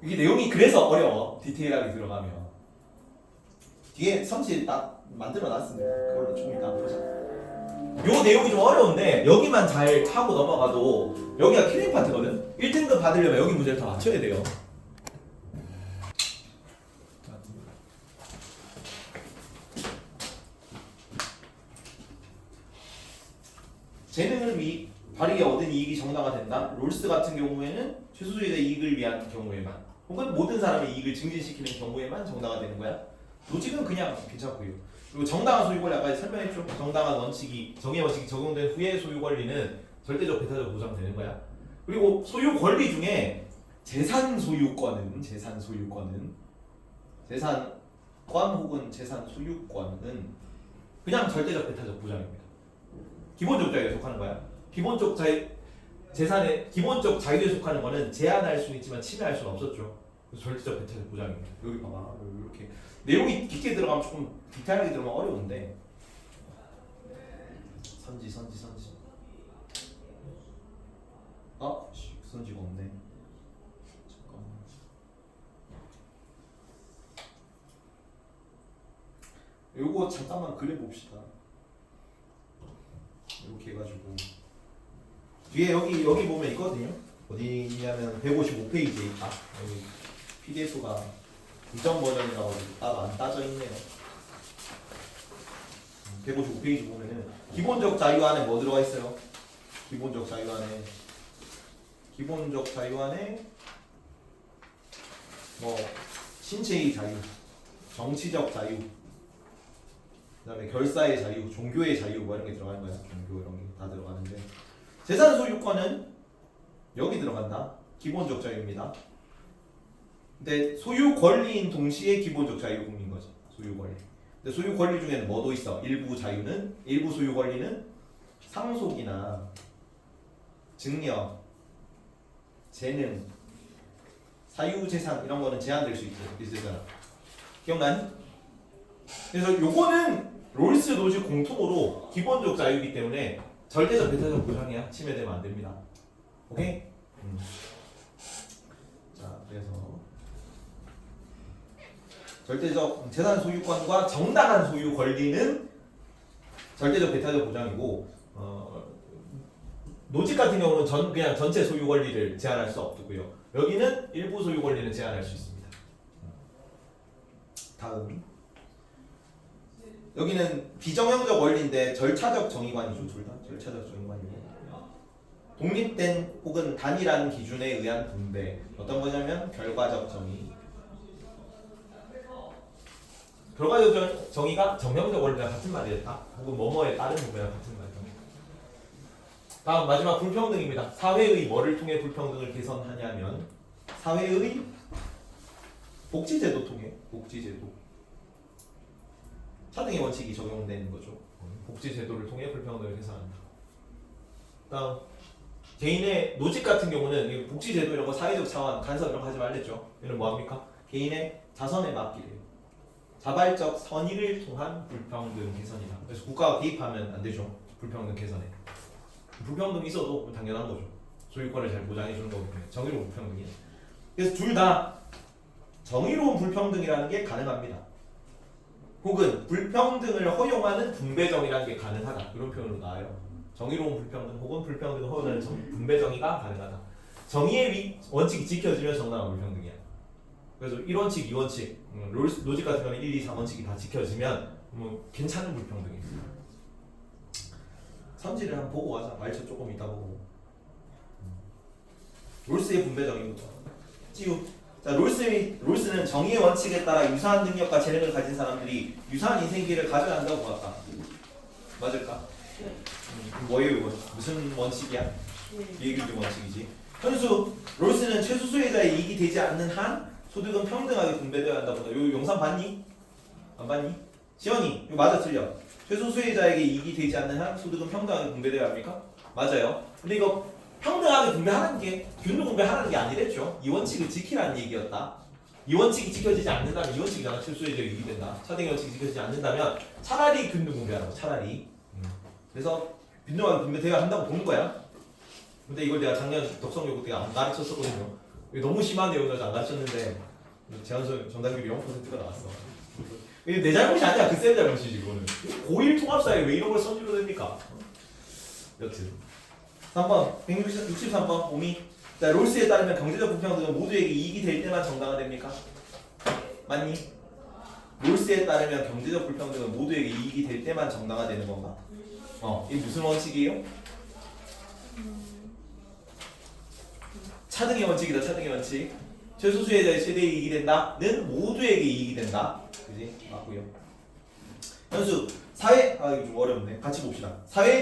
이게 내용이 그래서 어려워. 디테일하게 들어가면. 뒤에 선지 딱 만들어놨습니다. 그걸로 좀 이따 보자. 요 내용이 좀 어려운데 여기만 잘 하고 넘어가도 여기가 킬링 파트거든. 1등급 받으려면 여기 문제를 다 맞춰야 돼요. 재능을 발휘해 얻은 이익이 정당화된다. 롤스 같은 경우에는 최소수의 이익을 위한 경우에만, 혹은 모든 사람의 이익을 증진시키는 경우에만 정당화되는 거야. 노직은 그냥 괜찮고요. 그리고 정당한 소유 권리 아까 설명했죠. 정당한 원칙이, 정의 원칙이 적용된 후에 소유 권리는 절대적 배타적 보장되는 거야. 그리고 소유 권리 중에 재산 소유권 혹은 재산 소유권은 그냥 절대적 배타적 보장입니다. 기본적 자유에 속하는 거야. 기본적 자유에 속하는 거는 제한할 수는 있지만 침해할 수는 없었죠. 그래서 절대적 배타적 보장입니다. 여기 봐봐. 이렇게 내용이 깊게 들어가면 조금 디테일하게 들어가면 어려운데. 선지. 선지가 없네. 잠깐만. 요거 잠깐만 그려봅시다. 이렇게 해가지고 뒤에 여기 보면 있거든요. 어디 있냐면 155페이지에 있다. 여기 PDF가 이전 버전이라고 따로 안 따져 있네요. 155페이지 보면은 기본적 자유 안에 뭐 들어가 있어요? 기본적 자유 안에 뭐 신체의 자유, 정치적 자유, 그다음에 결사의 자유, 종교의 자유 뭐 이런 게 들어가는 거야. 종교 이런 게 다 들어가는데 재산 소유권은 여기 들어간다. 기본적 자유입니다. 근데 소유 권리인 동시에 기본적 자유인 거지. 소유 권리. 근데 소유 권리 중에는 뭐도 있어? 일부 소유 권리는 상속이나 증여, 재능, 사유재산 이런 거는 제한될 수 있죠. 있잖아. 기억나니? 그래서 요거는 롤스 노지 공통으로 기본적 자유이기 때문에 절대적 배타적 보장이야. 침해되면 안 됩니다. 오케이? 자, 그래서 절대적 재산 소유권과 정당한 소유 권리는 절대적 배타적 보장이고 노직 같은 경우는 그냥 전체 소유 권리를 제한할 수 없고요. 여기는 일부 소유 권리는 제한할 수 있습니다. 다음 여기는 비정형적 원리인데 절차적 정의관이죠. 둘 다 절차적 정의관이고 독립된 혹은 단일한 기준에 의한 분배 어떤 거냐면 결과적 정의 결과적 정의가 정형적 원리랑 같은 말이 됐다 혹은 뭐뭐에 따른 분배랑 같은 말이다. 다음 마지막 불평등입니다. 사회의 뭐를 통해 불평등을 개선하냐면 사회의 복지제도 통해 복지제도 차등의 원칙이 적용되는 거죠. 복지제도를 통해 불평등을 개선한다. 다음 개인의 노직 같은 경우는 복지제도 이런 거 사회적 차원 간섭 이런 거 하지 말랬죠. 이는 뭐합니까? 개인의 자선에 맡기래요. 자발적 선의를 통한 불평등 개선이다. 그래서 국가가 개입하면 안 되죠. 불평등 개선에. 불평등이 있어도 당연한 거죠. 소유권을 잘 보장해 주는 거기 때문에 정의로운 불평등이에요. 그래서 둘 다 정의로운 불평등이라는 게 가능합니다. 혹은 불평등을 허용하는 분배정의라는 게 가능하다. 이런 표현으로 나와요. 정의로운 불평등 혹은 불평등을 허용하는 분배정의가 가능하다. 정의의 원칙이 지켜지면 정당한 불평등이야. 그래서 1원칙, 2원칙, 로직 같은 경우는 1, 2, 3원칙이 다 지켜지면 괜찮은 불평등이에요. 선지를 한번 보고 가자. 말초 조금 이따 보고. 롤스의 분배정의부터. 찌우. 자, 롤스는 정의의 원칙에 따라 유사한 능력과 재능을 가진 사람들이 유사한 인생기를 가져야 한다고 보았다. 맞을까? 뭐예요 이거? 무슨 원칙이야? 이해규정 원칙이지. 현수, 롤스는 최소 수혜자의 이익이 되지 않는 한 소득은 평등하게 분배되어야 한다고 본다. 요 영상 봤니? 안 봤니? 지연이, 이거 맞아 틀려? 최소 수혜자에게 이익이 되지 않는 한 소득은 평등하게 분배되어야 합니까? 맞아요. 근데 이거 평등하게 분배하는 게 균등 분배하는 게 아니랬죠. 이 원칙을 지키라는 얘기였다. 이 원칙이 지켜지지 않는다면 이 원칙이잖아. 최소수혜자에게 이익이 된다. 차등의 원칙이 지켜지지 않는다면 차라리 균등 분배하라고. 차라리. 그래서 균등하게 분배되어야 한다고 보는 거야. 근데 이걸 내가 작년 독성교육 때가 안 가르쳤었거든요. 너무 심한 내용을 안 가르쳤는데 재환수 정답률이 0%가 나왔어. 이게 내 잘못이 아니야. 그 쌤 잘못이지 그거는. 고1 통합사에 왜 이런 걸 선지로 됩니까? 여튼 3번 163번 오미. 자, 롤스에 따르면 경제적 불평등은 모두에게 이익이 될 때만 정당화됩니까? 맞니? 롤스에 따르면 경제적 불평등은 모두에게 이익이 될 때만 정당화되는 건가? 이게 무슨 원칙이에요? 차등의 원칙이다. 차등의 원칙. 최소 수혜자의 최대 이익이 된다는 모두에게 이익이 된다. 그지? 맞고요. 현수 사회 이거 좀 어렵네. 같이 봅시다. 사회의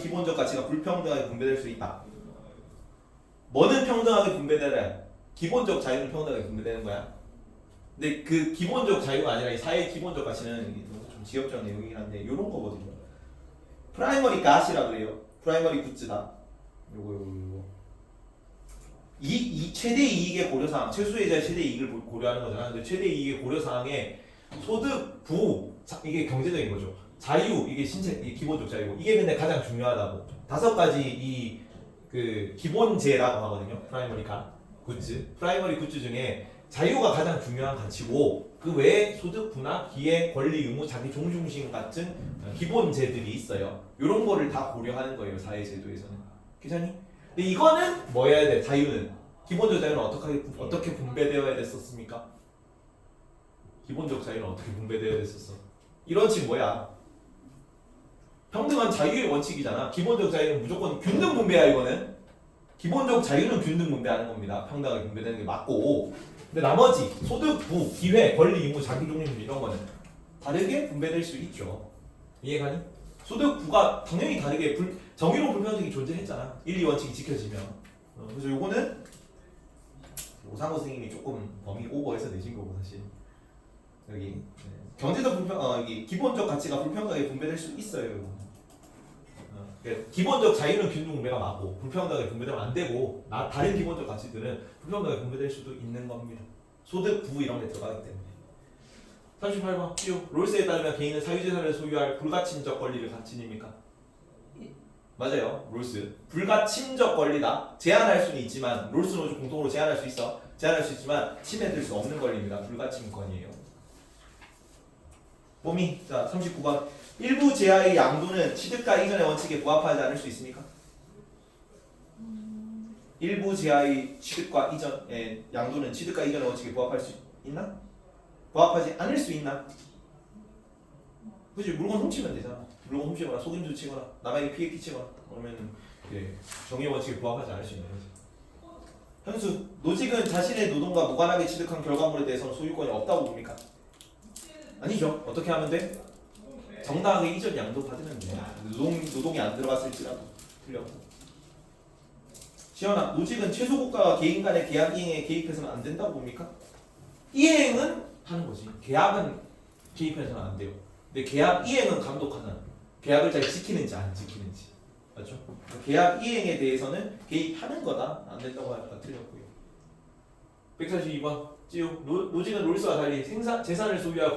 기본적 가치가 불평등하게 분배될 수 있다. 뭐는 평등하게 분배되냐? 기본적 자유는 평등하게 분배되는 거야. 근데 그 기본적 자유가 아니라 이 사회의 기본적 가치는 좀 지엽적 내용이긴 한데 이런 거거든요. 프라이머리 갓이라 그래요. 프라이머리 굿즈다. 요거. 이 최대 이익의 고려사항, 최소수혜자의 최대 이익을 고려하는 거잖아. 근데 최대 이익의 고려사항에 소득, 부, 이게 경제적인 거죠. 자유, 이게 이게 기본적 자유고. 이게 근데 가장 중요하다고. 5가지 그 기본제라고 하거든요. 프라이머리 굿즈. 프라이머리 굿즈 중에 자유가 가장 중요한 가치고 그 외에 소득, 부나 기회, 권리, 의무, 자기 존중심 같은 기본제들이 있어요. 이런 거를 다 고려하는 거예요. 사회제도에서는. 괜찮니? 근데 이거는 뭐여야 돼? 자유는 기본적 자유는 어떻게 분배되어야 됐었습니까? 기본적 자유는 어떻게 분배되어야 됐었어? 이 원칙 뭐야? 평등한 자유의 원칙이잖아. 기본적 자유는 무조건 균등 분배야. 이거는 기본적 자유는 균등 분배하는 겁니다. 평등하게 분배되는 게 맞고, 근데 나머지 소득, 부, 기회, 권리, 의무, 자기 존중심 이런 거는 다르게 분배될 수 있죠. 이해가니? 소득, 부가 당연히 다르게 정의로운 불평등이 존재했잖아. 1, 2원칙이 지켜지면. 그래서 요거는 오상호 선생님이 조금 범위 오버해서 내신 거고 사실. 여기 경제적 불평, 여기 기본적 가치가 불평등하게 분배될 수 있어요. 그러니까 기본적 자유는 균등 분배가 맞고 불평등하게 분배되면 안 되고 다른 기본적 가치들은 불평등하게 분배될 수도 있는 겁니다. 소득, 부 이런 게 들어가기 때문에. 38번 q 롤스에 따르면 개인은 사유재산을 소유할 불가침적 권리를 가진입니까? 맞아요. 롤스 불가침적 권리다. 제한할 수는 있지만 롤스 노조 공통으로 제한할 수 있어. 제한할 수 있지만 침해될 수 없는 권리입니다. 불가침권이에요. 봄이 자 39번 일부 제하의 양도는 취득가 이전의 원칙에 부합하지 않을 수 있습니까? 일부 제하의 취득과 이전의 양도는 취득가 이전의 원칙에 부합할 수 있나? 부합하지 않을 수 있나? 그치 물건 훔치면 되잖아. 물건 훔치거나 속임수 치거나 남에게 피해 끼치거나 그러면은 정의 원칙에 부합하지 않을 수 있는 거지. 현수 노직은 자신의 노동과 무관하게 취득한 결과물에 대해서는 소유권이 없다고 봅니까? 아니죠. 어떻게 하면 돼? 정당하게 이전 양도 받으면 돼. 노동이 안 들어갔을지라도 틀렸고. 시연아, 노직은 최소국가와 개인 간의 계약 이행에 개입해서는 안 된다고 봅니까? 이행은 하는 거지. 계약은 개입해서는 안 돼요. 근데 계약 이행은 감독하잖아. 계약을 잘 지키는지 안 지키는지. 맞죠? 계약 이행에 대해서는 개입하는 거다. 안 된다고 하니까 틀렸고요. 142번 찌우 노직은 롤스와 달리 재산을 소유할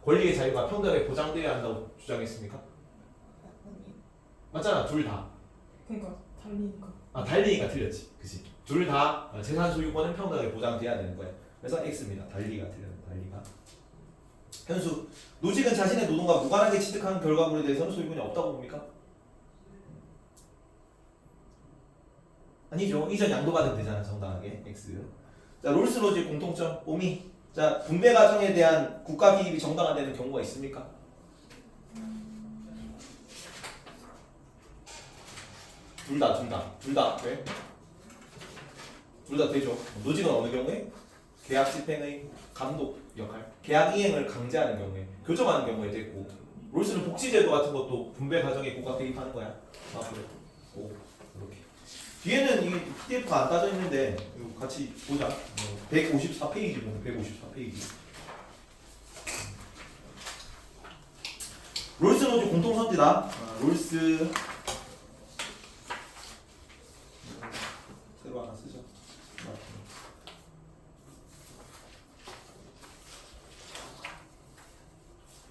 권리의 자유가 평등하게 보장되어야 한다고 주장했습니까? 맞잖아. 둘 다. 그러니까 달리니까. 달리니까 틀렸지. 그치? 둘 다 재산 소유권은 평등하게 보장돼야 되는 거야. 그래서 X입니다. 달리가 틀렸다. 달리가. 현수 노직은 자신의 노동과 무관하게 취득한 결과물에 대해서는 소유권이 없다고 봅니까? 아니죠. 이전 양도받으면 되잖아. 정당하게. X. 자, 롤스 노직 공통점 오미. 자, 분배 과정에 대한 국가 기입이 정당화되는 경우가 있습니까? 둘 다. 왜? 둘 다 되죠. 노직은 어느 경우에? 계약 집행의 감독 역할. 계약 이행을 강제하는 경우에, 교정하는 경우에 됐고, 롤스는 복지제도 같은 것도 분배 과정에 국가 개입하는 거야. 그래. 오, 이렇게. 뒤에는 이게 PDF가 안 따져 있는데 이거 같이 보자. 154페이지 보면 154페이지. 롤스 노조 공통선지다. 롤스 새로 하나 쓰자.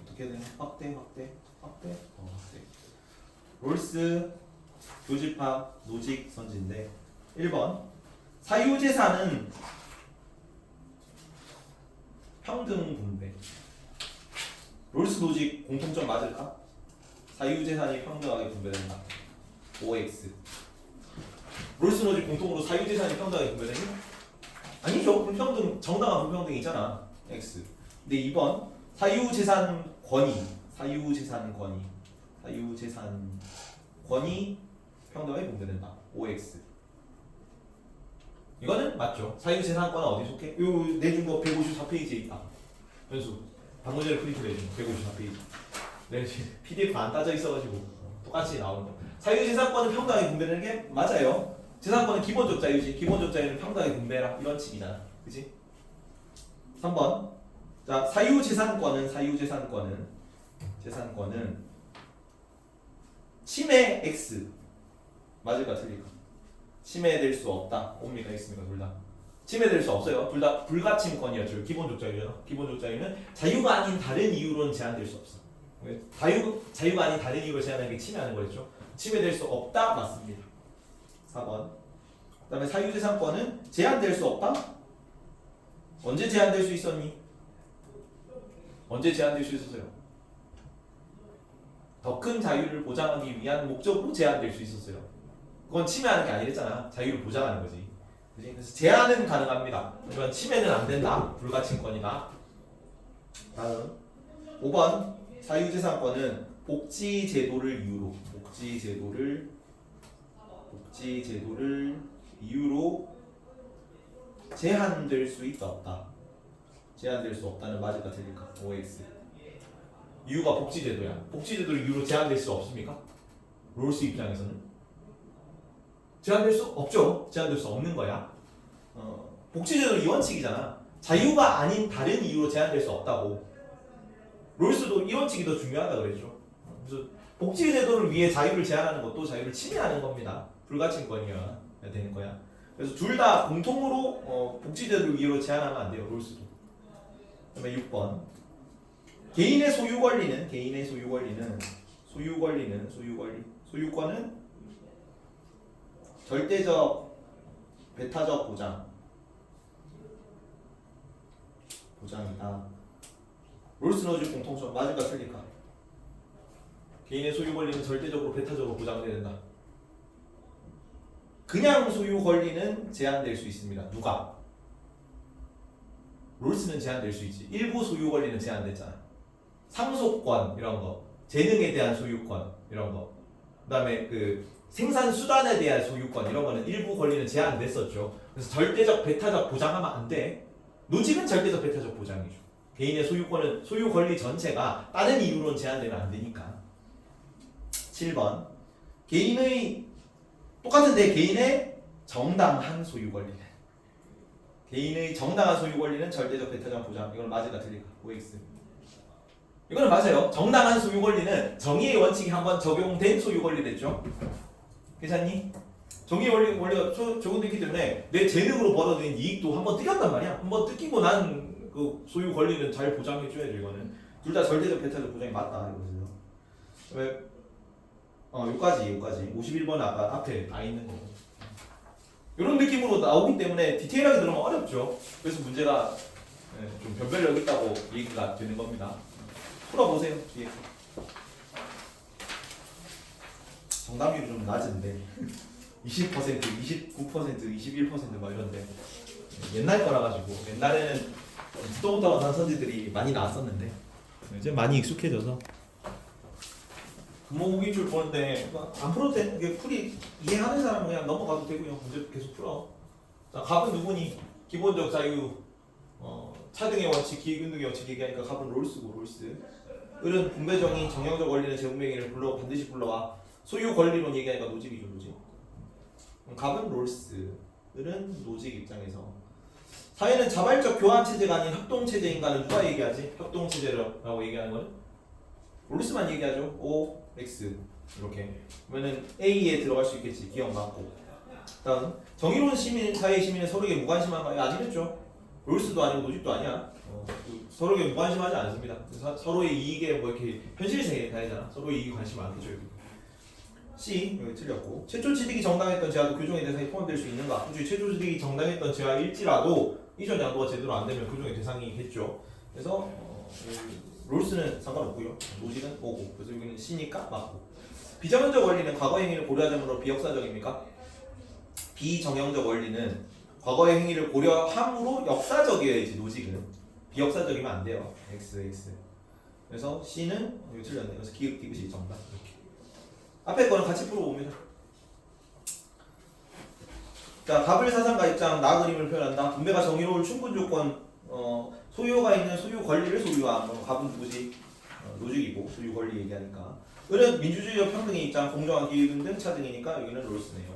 어떻게 되냐? 확대. 롤스 교집합 노직 선지인데 1번 사유재산은 평등 분배. 롤스 노직 공통점 맞을까? 사유재산이 평등하게 분배된다. OX. 롤스 노직 공통으로 사유재산이 평등하게 분배되니? 아니죠. 불평등, 정당한 불평등이잖아. X. 근데 2번 사유재산권이 평등하게 분배된다. OX. 이거는 맞죠. 사유재산권은 어디 속해? 요 내준 거 154페이지에 있다. 현수. 방금 전에 프린트 내준 거 154페이지. 네, PDF 안 따져 있어가지고 똑같이 나오는 거. 사유재산권은 평등하게 분배되는 게 맞아요. 재산권은 기본적 자유지. 기본적 자유는 평등하게 분배해라. 이런 식이잖아. 그치? 3번. 자, 사유재산권은 침해 X. 맞을까 틀릴까? 침해될 수 없다. 옵니까 X입니까? 둘 다. 침해될 수 없어요. 둘 다 불가침권이었죠. 기본적 자유잖아. 기본적 자유는 자유가 아닌 다른 이유로는 제한될 수 없어. 왜? 자유가 아닌 다른 이유로 제한하는 게 침해하는 거였죠. 침해될 수 없다. 맞습니다. 4번. 그 다음에 사유재산권은 제한될 수 없다? 언제 제한될 수 있었니? 언제 제한될 수 있었어요? 더 큰 자유를 보장하기 위한 목적으로 제한될 수 있었어요. 그건 침해하는 게 아니랬잖아. 자유를 보장하는 거지. 그치? 그래서 제한은 가능합니다. 하지만 침해는 안 된다. 불가침권이다. 다음 5번 사유재산권은 복지제도를 이유로 제한될 수 있다 없다. 제한될 수 없다는 맞을까 틀릴까? OX. 이유가 복지제도야. 복지제도를 이유로 제한될 수 없습니까? 롤스 입장에서는 제한될 수 없죠. 제한될 수 없는 거야. 복지제도는 이원칙이잖아. 자유가 아닌 다른 이유로 제한될 수 없다고. 롤스도 이원칙이 더 중요하다 그랬죠. 그래서 복지제도를 위해 자유를 제한하는 것도 자유를 침해하는 겁니다. 불가침권이어야 되는 거야. 그래서 둘 다 공통으로 복지제도를 위로 제한하면 안 돼요. 롤스도. 그다음에 6번. 개인의 소유 권리는 소유권은 절대적 배타적 보장이다. 롤스 노즈 공통점 맞을까 틀릴까? 개인의 소유 권리는 절대적으로 배타적으로 보장된다. 그냥 소유 권리는 제한될 수 있습니다. 누가? 롤스는 제한될 수 있지. 일부 소유 권리는 제한됐잖아. 상속권 이런 거, 재능에 대한 소유권 이런 거, 그다음에 그 생산 수단에 대한 소유권 이런 거는 일부 권리는 제한됐었죠. 그래서 절대적 배타적 보장하면 안 돼. 노직은 절대적 배타적 보장이죠. 개인의 소유권은 소유 권리 전체가 다른 이유로는 제한되면 안 되니까. 7번. 개인의 정당한 소유 권리는. 개인의 정당한 소유 권리는 절대적 배타적 보장. 이건 맞을까 틀릴까? OX. 이거는 맞아요. 정당한 소유 권리는 정의의 원칙이 한번 적용된 소유 권리랬죠. 괜찮니? 정의의 원리가 적용됐기 때문에 내 재능으로 벌어들인 이익도 한번 뜯겼단 말이야. 한번 뜯기고 난 그 소유 권리는 잘 보장해줘야죠. 이거는 둘 다 절대적 배타적 보장이 맞다 이거죠. 왜? 여기까지 51번 아까 앞에 다 있는 거고. 이런 느낌으로 나오기 때문에 디테일하게 들으면 어렵죠. 그래서 문제가 좀 변별력 있다고 얘기가 되는 겁니다. 풀어보세요. 뒤에. 정답률이 좀 낮은데 20%, 29%, 21%막 이런데 옛날 거라 가지고 옛날에는 부동부터 난 선지들이 많이 나왔었는데 이제 많이 익숙해져서 금호기출 보는데 안 풀어도 돼. 이게 풀이 이해하는 사람은 그냥 넘어가도 되고요. 문제 계속 풀어. 자, 갑은 누구니? 기본적 자유, 차등의 원칙, 기획운동의 원칙 얘기하니까 갑은 롤스고 롤스. 을은 분배정의, 정형적 원리는 제공명의를 반드시 불러와. 소유 권리론 얘기하니까 노직이죠, 노직. 갑은 롤스, 을은 노직 입장에서. 사회는 자발적 교환 체제가 아닌 협동 체제인가는 누가 얘기하지? 협동 체제라고 얘기하는 거는 롤스만 얘기하죠. O, X 이렇게. 그러면은 A에 들어갈 수 있겠지. 기억 맞고. 다음 정의로운 시민, 사회 시민은 서로에게 무관심한가요? 아니겠죠. 롤스도 아니고 노직도 아니야. 서로에게 무관심하지 않습니다. 서로의 이익에 뭐 이렇게 현실 세계에 가야잖아. 서로의 이익에 관심 많겠죠. C 여기 틀렸고. 최초 취득이 정당했던 죄와도 교정의 대상이 포함될 수 있는가? 굳이 최초 취득이 정당했던 죄와일지라도 이전 양도가 제대로 안 되면 교정의 대상이겠죠. 그래서 롤스는 상관없고요. 노직은 오고. 그래서 여기는 C니까 맞고. 비정형적 원리는 과거의 행위를 고려하자므로 비역사적입니까? 비정형적 원리는 과거의 행위를 고려함으로 역사적이어야지. 노직은 비역사적이면 안 돼요. X. 그래서 C는 여기 틀렸네. 그래서 기읍 디귿이 정답. 이렇게. 앞에 거는 같이 풀어봅니다. 자, 갑을 사상가 입장 나 그림을 표현한다. 분배가 정의로울 충분 조건, 소유가 있는 소유 권리를 소유한 갑은 누구지? 노직이고 소유 권리 얘기하니까. 을은 민주주의적 평등의 입장 공정한 기회등 등 차등이니까 여기는 롤스네요.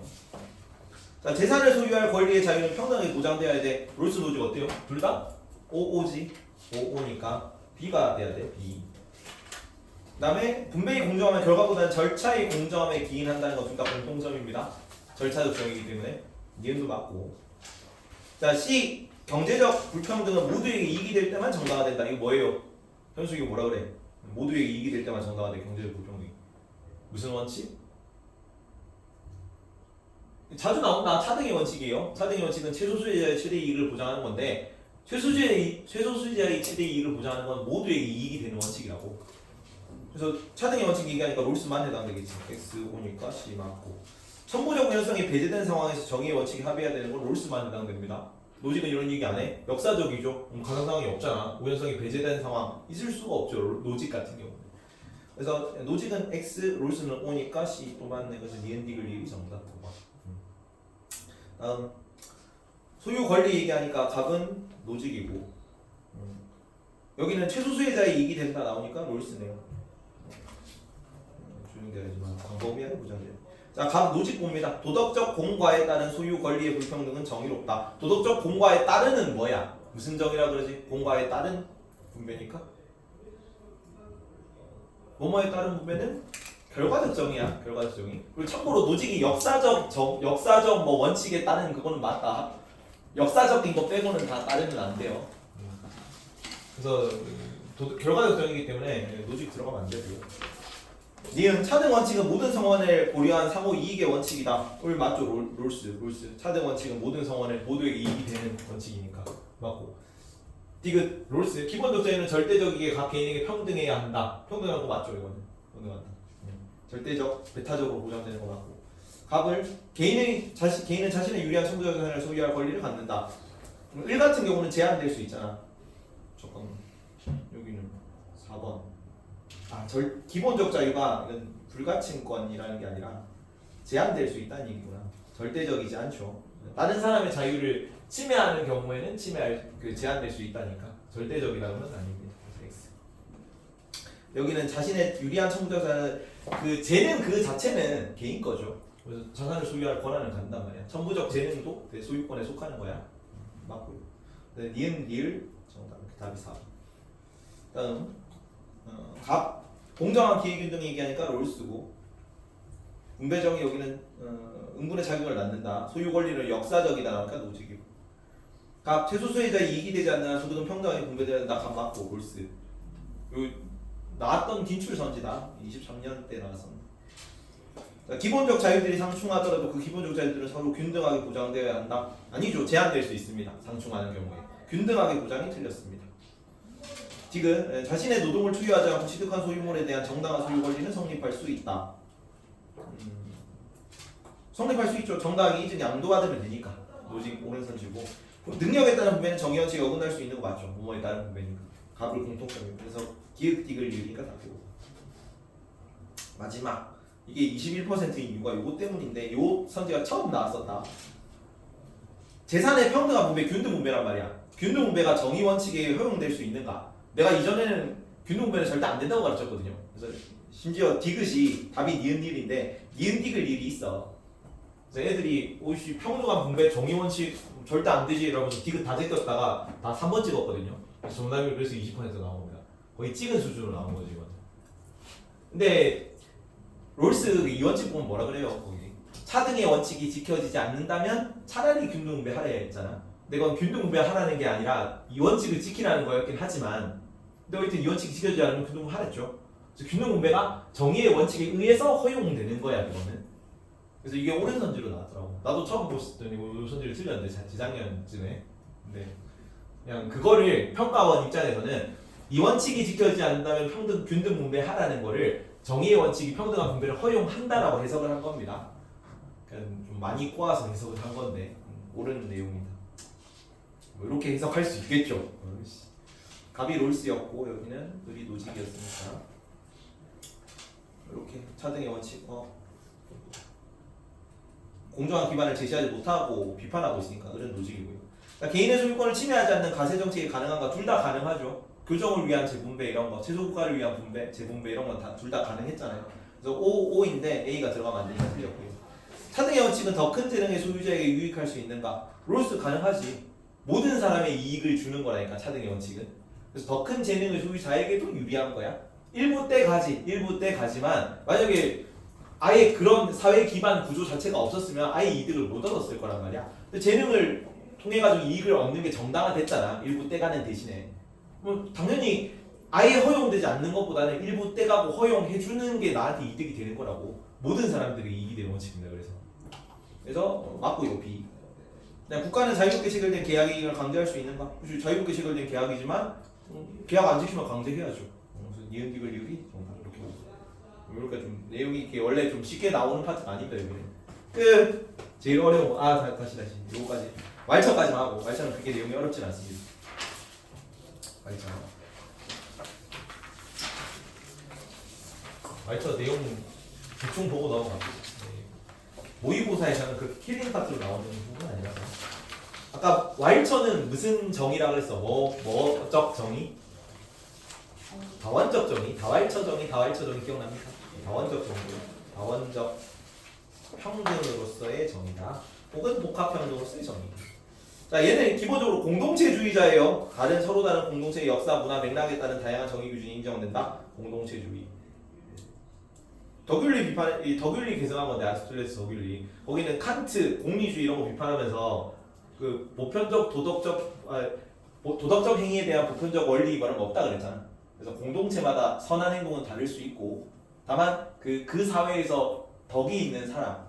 자, 재산을 소유할 권리의 자유는 평등하게 보장돼야 돼. 롤스 노직 어때요? 둘 다? OO지. OO니까 B가 돼야 돼. B. 그 다음에 분배의 공정함의 결과보다는 절차의 공정함에 기인한다는 건 둘 다 공통점입니다. 절차적 정의이기 때문에 니은도 맞고. 자, C 경제적 불평등은 모두에게 이익이 될 때만 정당화된다. 이거 뭐예요? 현숙이 뭐라 그래? 모두에게 이익이 될 때만 정당화돼. 경제적 불평등. 무슨 원칙? 자주 나온다. 차등의 원칙이에요. 차등의 원칙은 최소수자의 최대 이익을 보장하는 건데 최소수자의 최대 이익을 보장하는 건 모두에게 이익이 되는 원칙이라고. 그래서 차등의 원칙 얘기하니까 롤스만 해당되겠지. X 오니까 C 맞고. 천부적 우연성이 배제된 상황에서 정의의 원칙이 합의해야 되는 건 롤스만 해당됩니다. 노직은 이런 얘기 안 해. 역사적이죠. 가상 상황이 없잖아. 우연성이 배제된 상황 있을 수가 없죠. 노직 같은 경우는. 그래서 노직은 X, 롤스는 O니까 C 또 맞네. 그래서 니은디글 얘기 정답 9번. 다음 소유 권리 얘기하니까 갑은 노직이고 여기는 최소수혜자의 이익이 된다 나오니까 롤스네요. 조용되지만 광범위하게 보장돼요. 자, 갑 노직 봅니다. 도덕적 공과에 따른 소유 권리의 불평등은 정의롭다. 도덕적 공과에 따르는 뭐야? 무슨 정의라 그러지? 공과에 따른 분배니까. 뭐뭐에 따른 분배는 결과적 정의야. 결과적 정의. 그리고 참고로 노직이 역사적 뭐 원칙에 따른 그거는 맞다. 역사적인 거 빼고는 다 따르면 안 돼요. 그래서 결과적 정의이기 때문에 노직 들어가면 안 되고요. 니은 차등 원칙은 모든 성원을 고려한 상호 이익의 원칙이다. 올 맞죠? 롤스. 차등 원칙은 모든 성원을 모두에게 이익이 되는 원칙이니까 맞고. 디귿 롤스 기본적 정의는 절대적이게 각 개인에게 평등해야 한다. 평등한 거 맞죠? 이거는 평등하다. 절대적 배타적으로 보장되는 거 맞고. 갑을 개인은 자신의 유리한 청구적 자산을 소유할 권리를 갖는다. 일 같은 경우는 제한될 수 있잖아. 잠깐만 여기는 4번. 기본적 자유가 이건 불가침권이라는 게 아니라 제한될 수 있다는 얘기구나. 절대적이지 않죠. 다른 사람의 자유를 침해하는 경우에는 제한될 수 있다니까. 절대적이라는 건 아닙니다. X. 여기는 자신의 유리한 청구적 자산을 재능 그 자체는 개인 거죠. 그래서 자산을 소유할 권한을 갖는단 말이야. 천부적 재능도 내 소유권에 속하는 거야. 맞고요. 니은 리을 정답. 답이 4. 다음 갑 공정한 기회균등 얘기하니까 롤스고 분배정의 여기는 응분의 자격을 낳는다. 소유 권리는 역사적이다 나니까 노직이고. 갑 최소 수혜자의 이익이 되지 않는 한 소득은 평등하게 분배되어야 된다. 갑 맞고 롤스. 요 나왔던 진출선지다. 23년 때 나왔었는데. 기본적 자유들이 상충하더라도 그 기본적 자유들은 서로 균등하게 보장되어야 한다. 아니죠. 제한될 수 있습니다. 상충하는 경우에. 균등하게 보장이 틀렸습니다. 디귿 자신의 노동을 투여하지 않고 취득한 소유물에 대한 정당한 소유 권리는 성립할 수 있다. 성립할 수 있죠. 정당하게 이전이 양도받으면 되니까. 노직 오른선지고 능력에 따른 분배는 정의원칙에 어긋날 수 있는 거 맞죠. 뭐뭐에 따른 분배니까. 갑을 공통점이고 그래서 기획 디귿 리으니까 답이고. 마지막 이게 21%인 이유가 요거 때문인데 요 선지가 처음 나왔었다. 재산의 평등한 분배, 균등 분배란 말이야. 균등 분배가 정의 원칙에 허용될 수 있는가? 내가 이전에는 균등 분배는 절대 안 된다고 가르쳤거든요. 그래서 심지어 디귿이 답이 니은 딜인데 니은 디귿 릴이 있어. 그래서 애들이 오이씨 평등한 분배 정의 원칙 절대 안 되지 이러면서 디귿 다 제꼈다가 다 3번 찍었거든요. 그래서 정답이 그래서 20% 나온 겁니다. 거의 찍은 수준으로 나온 거지 이건. 근데 롤스 이 원칙 보면 뭐라 그래요? 거기 차등의 원칙이 지켜지지 않는다면 차라리 균등분배 하라 했잖아. 근데 그건 균등분배 하라는 게 아니라 이 원칙을 지키라는 거였긴 하지만 근데 어쨌든 이 원칙이 지켜지지 않으면 균등분배 하랬죠. 그래서 균등분배가 정의의 원칙에 의해서 허용되는 거야 그거는. 그래서 이게 옳은 선지로 나왔더라고. 나도 처음 봤을 때 이 선지를 틀렸는데 재작년쯤에. 근데 그냥 그거를 평가원 입장에서는 이 원칙이 지켜지지 않는다면 균등분배 하라는 거를 정의의 원칙이 평등한 분배를 허용한다라고 해석을 한 겁니다. 그러니까 좀 많이 꼬아서 해석을 한 건데 옳은 내용이다. 뭐 이렇게 해석할 수 있겠죠. 갑이 롤스였고 여기는 을이 노직이었으니까 이렇게 차등의 원칙 공정한 기반을 제시하지 못하고 비판하고 있으니까 을은 노직이고요. 그러니까 개인의 소유권을 침해하지 않는 가세 정책이 가능한가? 둘 다 가능하죠. 교정을 위한 재분배 이런 거, 최소국가를 위한 분배, 재분배 이런 건 다 둘 다 가능했잖아요. 그래서 O인데 A가 들어가면 안 되니까 틀렸고요. 차등의 원칙은 더 큰 재능의 소유자에게 유익할 수 있는가? 롤스 가능하지. 모든 사람의 이익을 주는 거라니까 차등의 원칙은. 그래서 더 큰 재능의 소유자에게도 유리한 거야. 일부 때가지만 만약에 아예 그런 사회 기반 구조 자체가 없었으면 아예 이득을 못 얻었을 거란 말이야. 근데 재능을 통해 가지고 이익을 얻는 게 정당화됐잖아. 일부 떼가는 대신에. 뭐 당연히 아예 허용되지 않는 것보다는 일부 떼가고 허용해 주는 게 나한테 이득이 되는 거라고. 모든 사람들이 이익이 되는 원칙입니다. 그래서 맞고요. B. 그냥 국가는 자유롭게 체결된 계약의 이익을 강제할 수 있는가? 그치, 자유롭게 체결된 계약이지만 계약 안 지키면 강제해야죠. 그래서 니은 디귿 리을이 정답 이렇게 이렇게 좀 내용이 이렇게 원래 좀 쉽게 나오는 파트가 아닙니다. 여기는 끝. 제일 어려운 거 다시 요거까지 말처까지만 하고 말처는 그렇게 내용이 어렵진 않습니다. 말처 내용 대충 보고 넘어갑니다. 모의고사에서는 그렇게 킬링 파트로 나오는 부분은 아니라서. 아까 왈처는 무슨 정의라 그랬어? 뭐적 정의? 다원적 정의, 다왈처 정의 기억납니까? 다원적 정의, 다원적 평등으로서의 정의다. 혹은 복합평등으로서의 정의. 자, 얘는 기본적으로 공동체주의자예요. 서로 다른 공동체의 역사, 문화, 맥락에 따른 다양한 정의 기준이 인정된다. 공동체주의. 덕윤리 비판, 이 덕윤리 개성한 건데 아리스토텔레스 덕윤리. 거기는 칸트 공리주의 이런 거 비판하면서 그 보편적 도덕적 행위에 대한 보편적 원리 이런 거 없다 그랬잖아. 그래서 공동체마다 선한 행동은 다를 수 있고 다만 그 사회에서 덕이 있는 사람,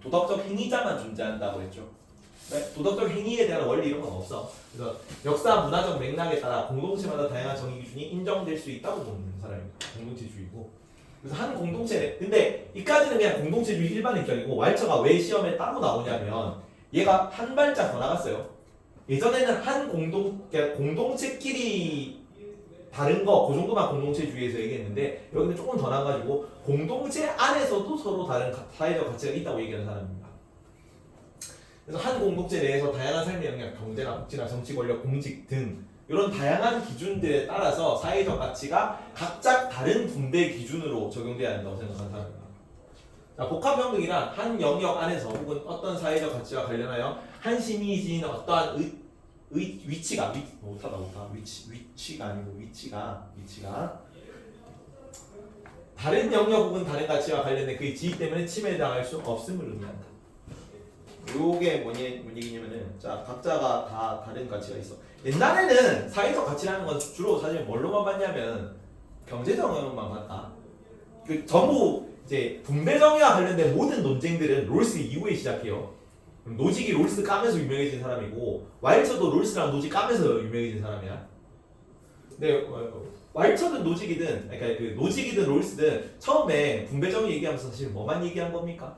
도덕적 행위자만 존재한다고 했죠. 도덕적 행위에 대한 원리 이런 건 없어. 그래서 역사 문화적 맥락에 따라 공동체마다 다양한 정의 기준이 인정될 수 있다고 보는 사람입니다. 공동체주의고. 그래서 한 공동체, 근데 이까지는 그냥 공동체주의 일반 입장이고 왈처가 왜 시험에 따로 나오냐면 얘가 한 발짝 더 나갔어요. 예전에는 한 그러니까 공동체끼리 다른 거, 그 정도만 공동체주의에서 얘기했는데 여기는 조금 더 나가지고 공동체 안에서도 서로 다른 사회적 가치가 있다고 얘기하는 사람입니다. 그래서 한 공동체 내에서 다양한 삶의 영역, 경제나 복지나 정치 권력, 공직 등 이런 다양한 기준들에 따라서 사회적 가치가 각각 다른 분배 기준으로 적용돼야 한다고 생각하는 사람입니다. 자, 복합평등이란 한 영역 안에서 혹은 어떤 사회적 가치와 관련하여 한 시민이 지닌 어떠한 위치가 다른 영역 혹은 다른 가치와 관련된 그의 지위 때문에 침해당할 수 없음을 의미한다. 요게 뭔 얘기냐면은 자 각자가 다 다른 가치가 있어. 옛날에는 사회적 가치라는 건 주로 사실 뭘로만 봤냐면 경제적 영역만 봤다. 그 전부 이제 분배 정의와 관련된 모든 논쟁들은 롤스 이후에 시작해요. 노직이 롤스 까면서 유명해진 사람이고 왈처도 롤스랑 노직 까면서 유명해진 사람이야. 근데 왈처든 노직이든 그러니까 그 노직이든 롤스든 처음에 분배 정의 얘기하면서 사실 뭐만 얘기한 겁니까?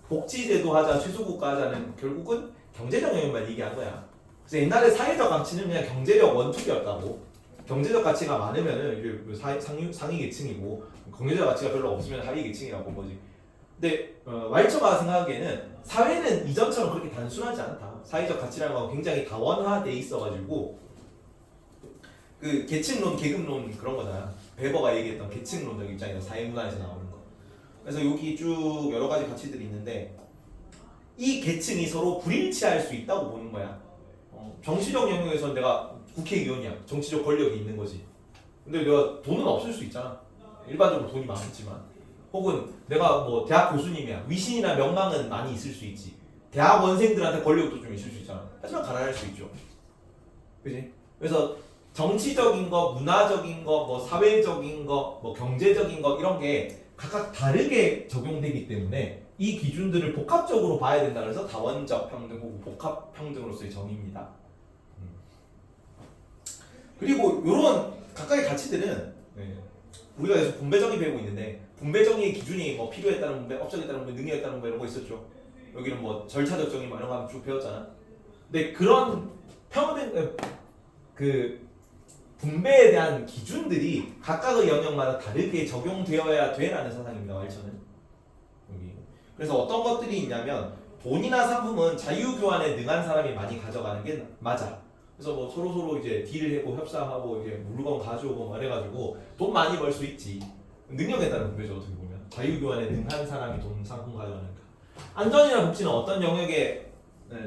복지제도 하자, 최소국가 하자는 결국은 경제적 영역만 얘기한 거야. 그래서 옛날에 사회적 가치는 그냥 경제력 원칙이었다고. 경제적 가치가 많으면은 상위 계층이고 경제적 가치가 별로 없으면 하위 계층이라고 본 거지. 근데 왈처가 생각하기에는 사회는 이전처럼 그렇게 단순하지 않다. 사회적 가치라는 건 굉장히 다원화돼 있어가지고 그 계층론, 계급론 그런 거잖아. 베버가 얘기했던 계층론적 입장에서 사회문화에서 나오는 거. 그래서 여기 쭉 여러 가지 가치들이 있는데 이 계층이 서로 불일치할 수 있다고 보는 거야. 정치적 영역에서 내가 국회의원이야. 정치적 권력이 있는 거지. 근데 내가 돈은 없을 수 있잖아. 일반적으로 돈이 많겠지만. 혹은 내가 뭐 대학 교수님이야. 위신이나 명망은 많이 있을 수 있지. 대학원생들한테 권력도 좀 있을 수 있잖아. 하지만 가난할 수 있죠. 그지? 그래서 정치적인 거, 문화적인 거, 뭐 사회적인 거, 뭐 경제적인 거 이런 게 각각 다르게 적용되기 때문에 이 기준들을 복합적으로 봐야 된다. 그래서 다원적 평등 혹은 복합 평등으로서의 정의입니다. 그리고 이런 각각의 가치들은 우리가 계속 분배정의 배우고 있는데 분배정의의 기준이 뭐 필요에 따른 분배, 업적에 따른 분배, 능력에 따른 분배 이런 거 있었죠. 여기는 뭐 절차적 정의 이런 거 쭉 배웠잖아. 근데 그런 평등 그 분배에 대한 기준들이 각각의 영역마다 다르게 적용되어야 돼라는 사상입니다. 왈처는 여기. 그래서 어떤 것들이 있냐면 돈이나 상품은 자유교환에 능한 사람이 많이 가져가는 게 맞아. 그래서 뭐 서로 이제 딜을 하고 협상하고 이제 물건 가져오고 말해가지고 돈 많이 벌 수 있지. 능력에 따른 분배죠. 어떻게 보면 자유교환에 능한 사람이 돈 상품 가져가니까. 안전이나 복지는 어떤 영역에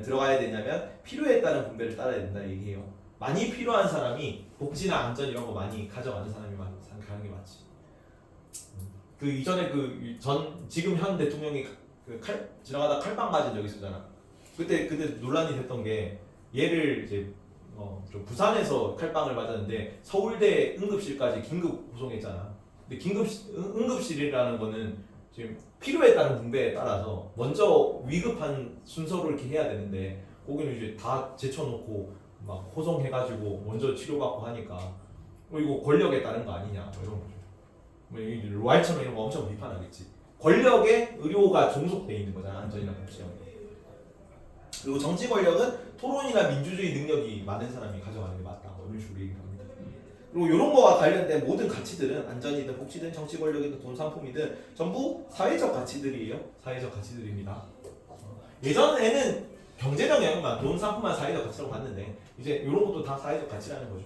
들어가야 되냐면 필요에 따른 분배를 따라야 된다 얘기해요. 많이 필요한 사람이 복지나 안전 이런 거 많이 가져가는 사람이 가는 게 맞지. 그 이전에 지금 현 대통령이 지나가다 칼빵 맞은 적 있었잖아. 그때 논란이 됐던 게 얘를 이제 좀 부산에서 칼빵을 맞았는데 서울대 응급실까지 긴급 후송했잖아. 근데 응급실이라는 거는 지금 필요에 따른 분배에 따라서 먼저 위급한 순서로 이렇게 해야 되는데 거기는 이제 다 제쳐놓고 막 호송해가지고 먼저 치료받고 하니까 이거 권력에 따른 거 아니냐 뭐 이런 거죠. 왈처럼 이런 거 엄청 비판하겠지. 권력에 의료가 종속돼 있는 거잖아. 안전이나 복지. 그리고 정치 권력은 토론이나 민주주의 능력이 많은 사람이 가져가는 게 맞다. 이런 식으로 얘기합니다. 그리고 이런 거와 관련된 모든 가치들은 안전이든 복지든 정치 권력이든 돈 상품이든 전부 사회적 가치들이에요. 사회적 가치들입니다. 예전에는 경제적 영역만 돈 상품만 사회적 가치라고 봤는데 이제 이런 것도 다 사회적 가치라는 거죠.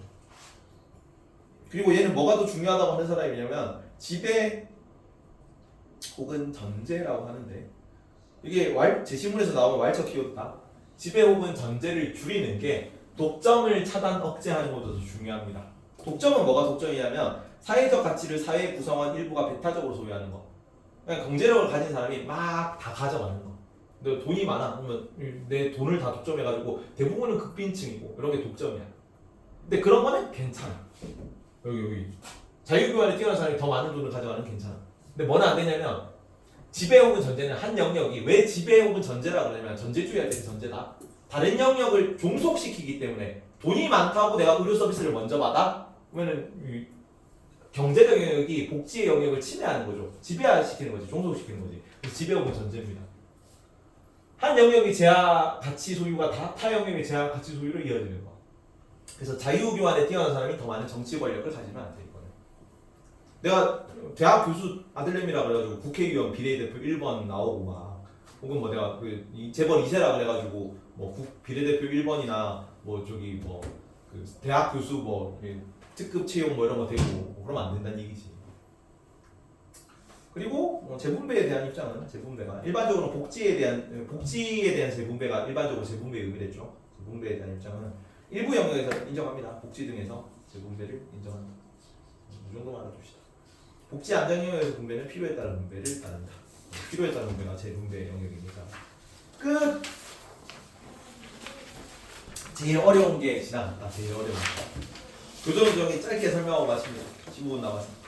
그리고 얘는 뭐가 더 중요하다고 하는 사람이냐면 지배 혹은 전제라고 하는데 이게 제시문에서 나오는 왈처 키워드다. 지배 혹은 전제를 줄이는 게 독점을 차단 억제하는 것도 더 중요합니다. 독점은 뭐가 독점이냐면 사회적 가치를 사회 구성원 일부가 배타적으로 소유하는 거. 그냥 경제력을 가진 사람이 막 다 가져가는 거. 근데 돈이 많아. 그러면 내 돈을 다 독점해가지고 대부분은 극빈층이고 이런 게 독점이야. 근데 그런 거는 괜찮아. 여기 자유교환에 뛰어난 사람이 더 많은 돈을 가져가는 괜찮아. 근데 뭐는 안 되냐면 지배 혹은 전제는 한 영역이 왜 지배 혹은 전제라 그러냐면 전제주의 할 때는 전제다. 다른 영역을 종속시키기 때문에 돈이 많다고 내가 의료 서비스를 먼저 받아? 그러면은 이 경제적 영역이 복지의 영역을 침해하는 거죠. 지배시키는 거지. 종속시키는 거지. 그래서 지배 혹은 전제입니다. 한 영역이 제한 가치 소유가 타 영역의 제한 가치 소유로 이어지는 거. 그래서 자유교환에 뛰어난 사람이 더 많은 정치 권력을 가지면 안 돼. 이거는. 내가 대학 교수 아들내미라 그래가지고 국회의원 비례대표 1번 나오고 막 혹은 뭐 내가 그 재벌 2세라 그래가지고 뭐 비례대표 1번이나 뭐 저기 뭐 그 대학 교수 뭐 특급 채용 뭐 이런 거 되고 뭐 그러면 안 된다는 얘기지. 그리고 재분배에 대한 입장은 재분배가 일반적으로 복지에 대한 재분배가 일반적으로 재분배의 의미를 했죠. 재분배에 대한 입장은 일부 영역에서 인정합니다. 복지 등에서 재분배를 인정한다. 이 정도만 알아둡시다. 복지 안정 영역에서 분배는 필요에 따른 분배를 따른다. 필요에 따른 분배가 재분배의 영역이니까. 끝. 제일 어려운 게 지나갔다. 제일 어려운 거. 교정 정의 짧게 설명하고 마칩니다. 15분 남았습니다.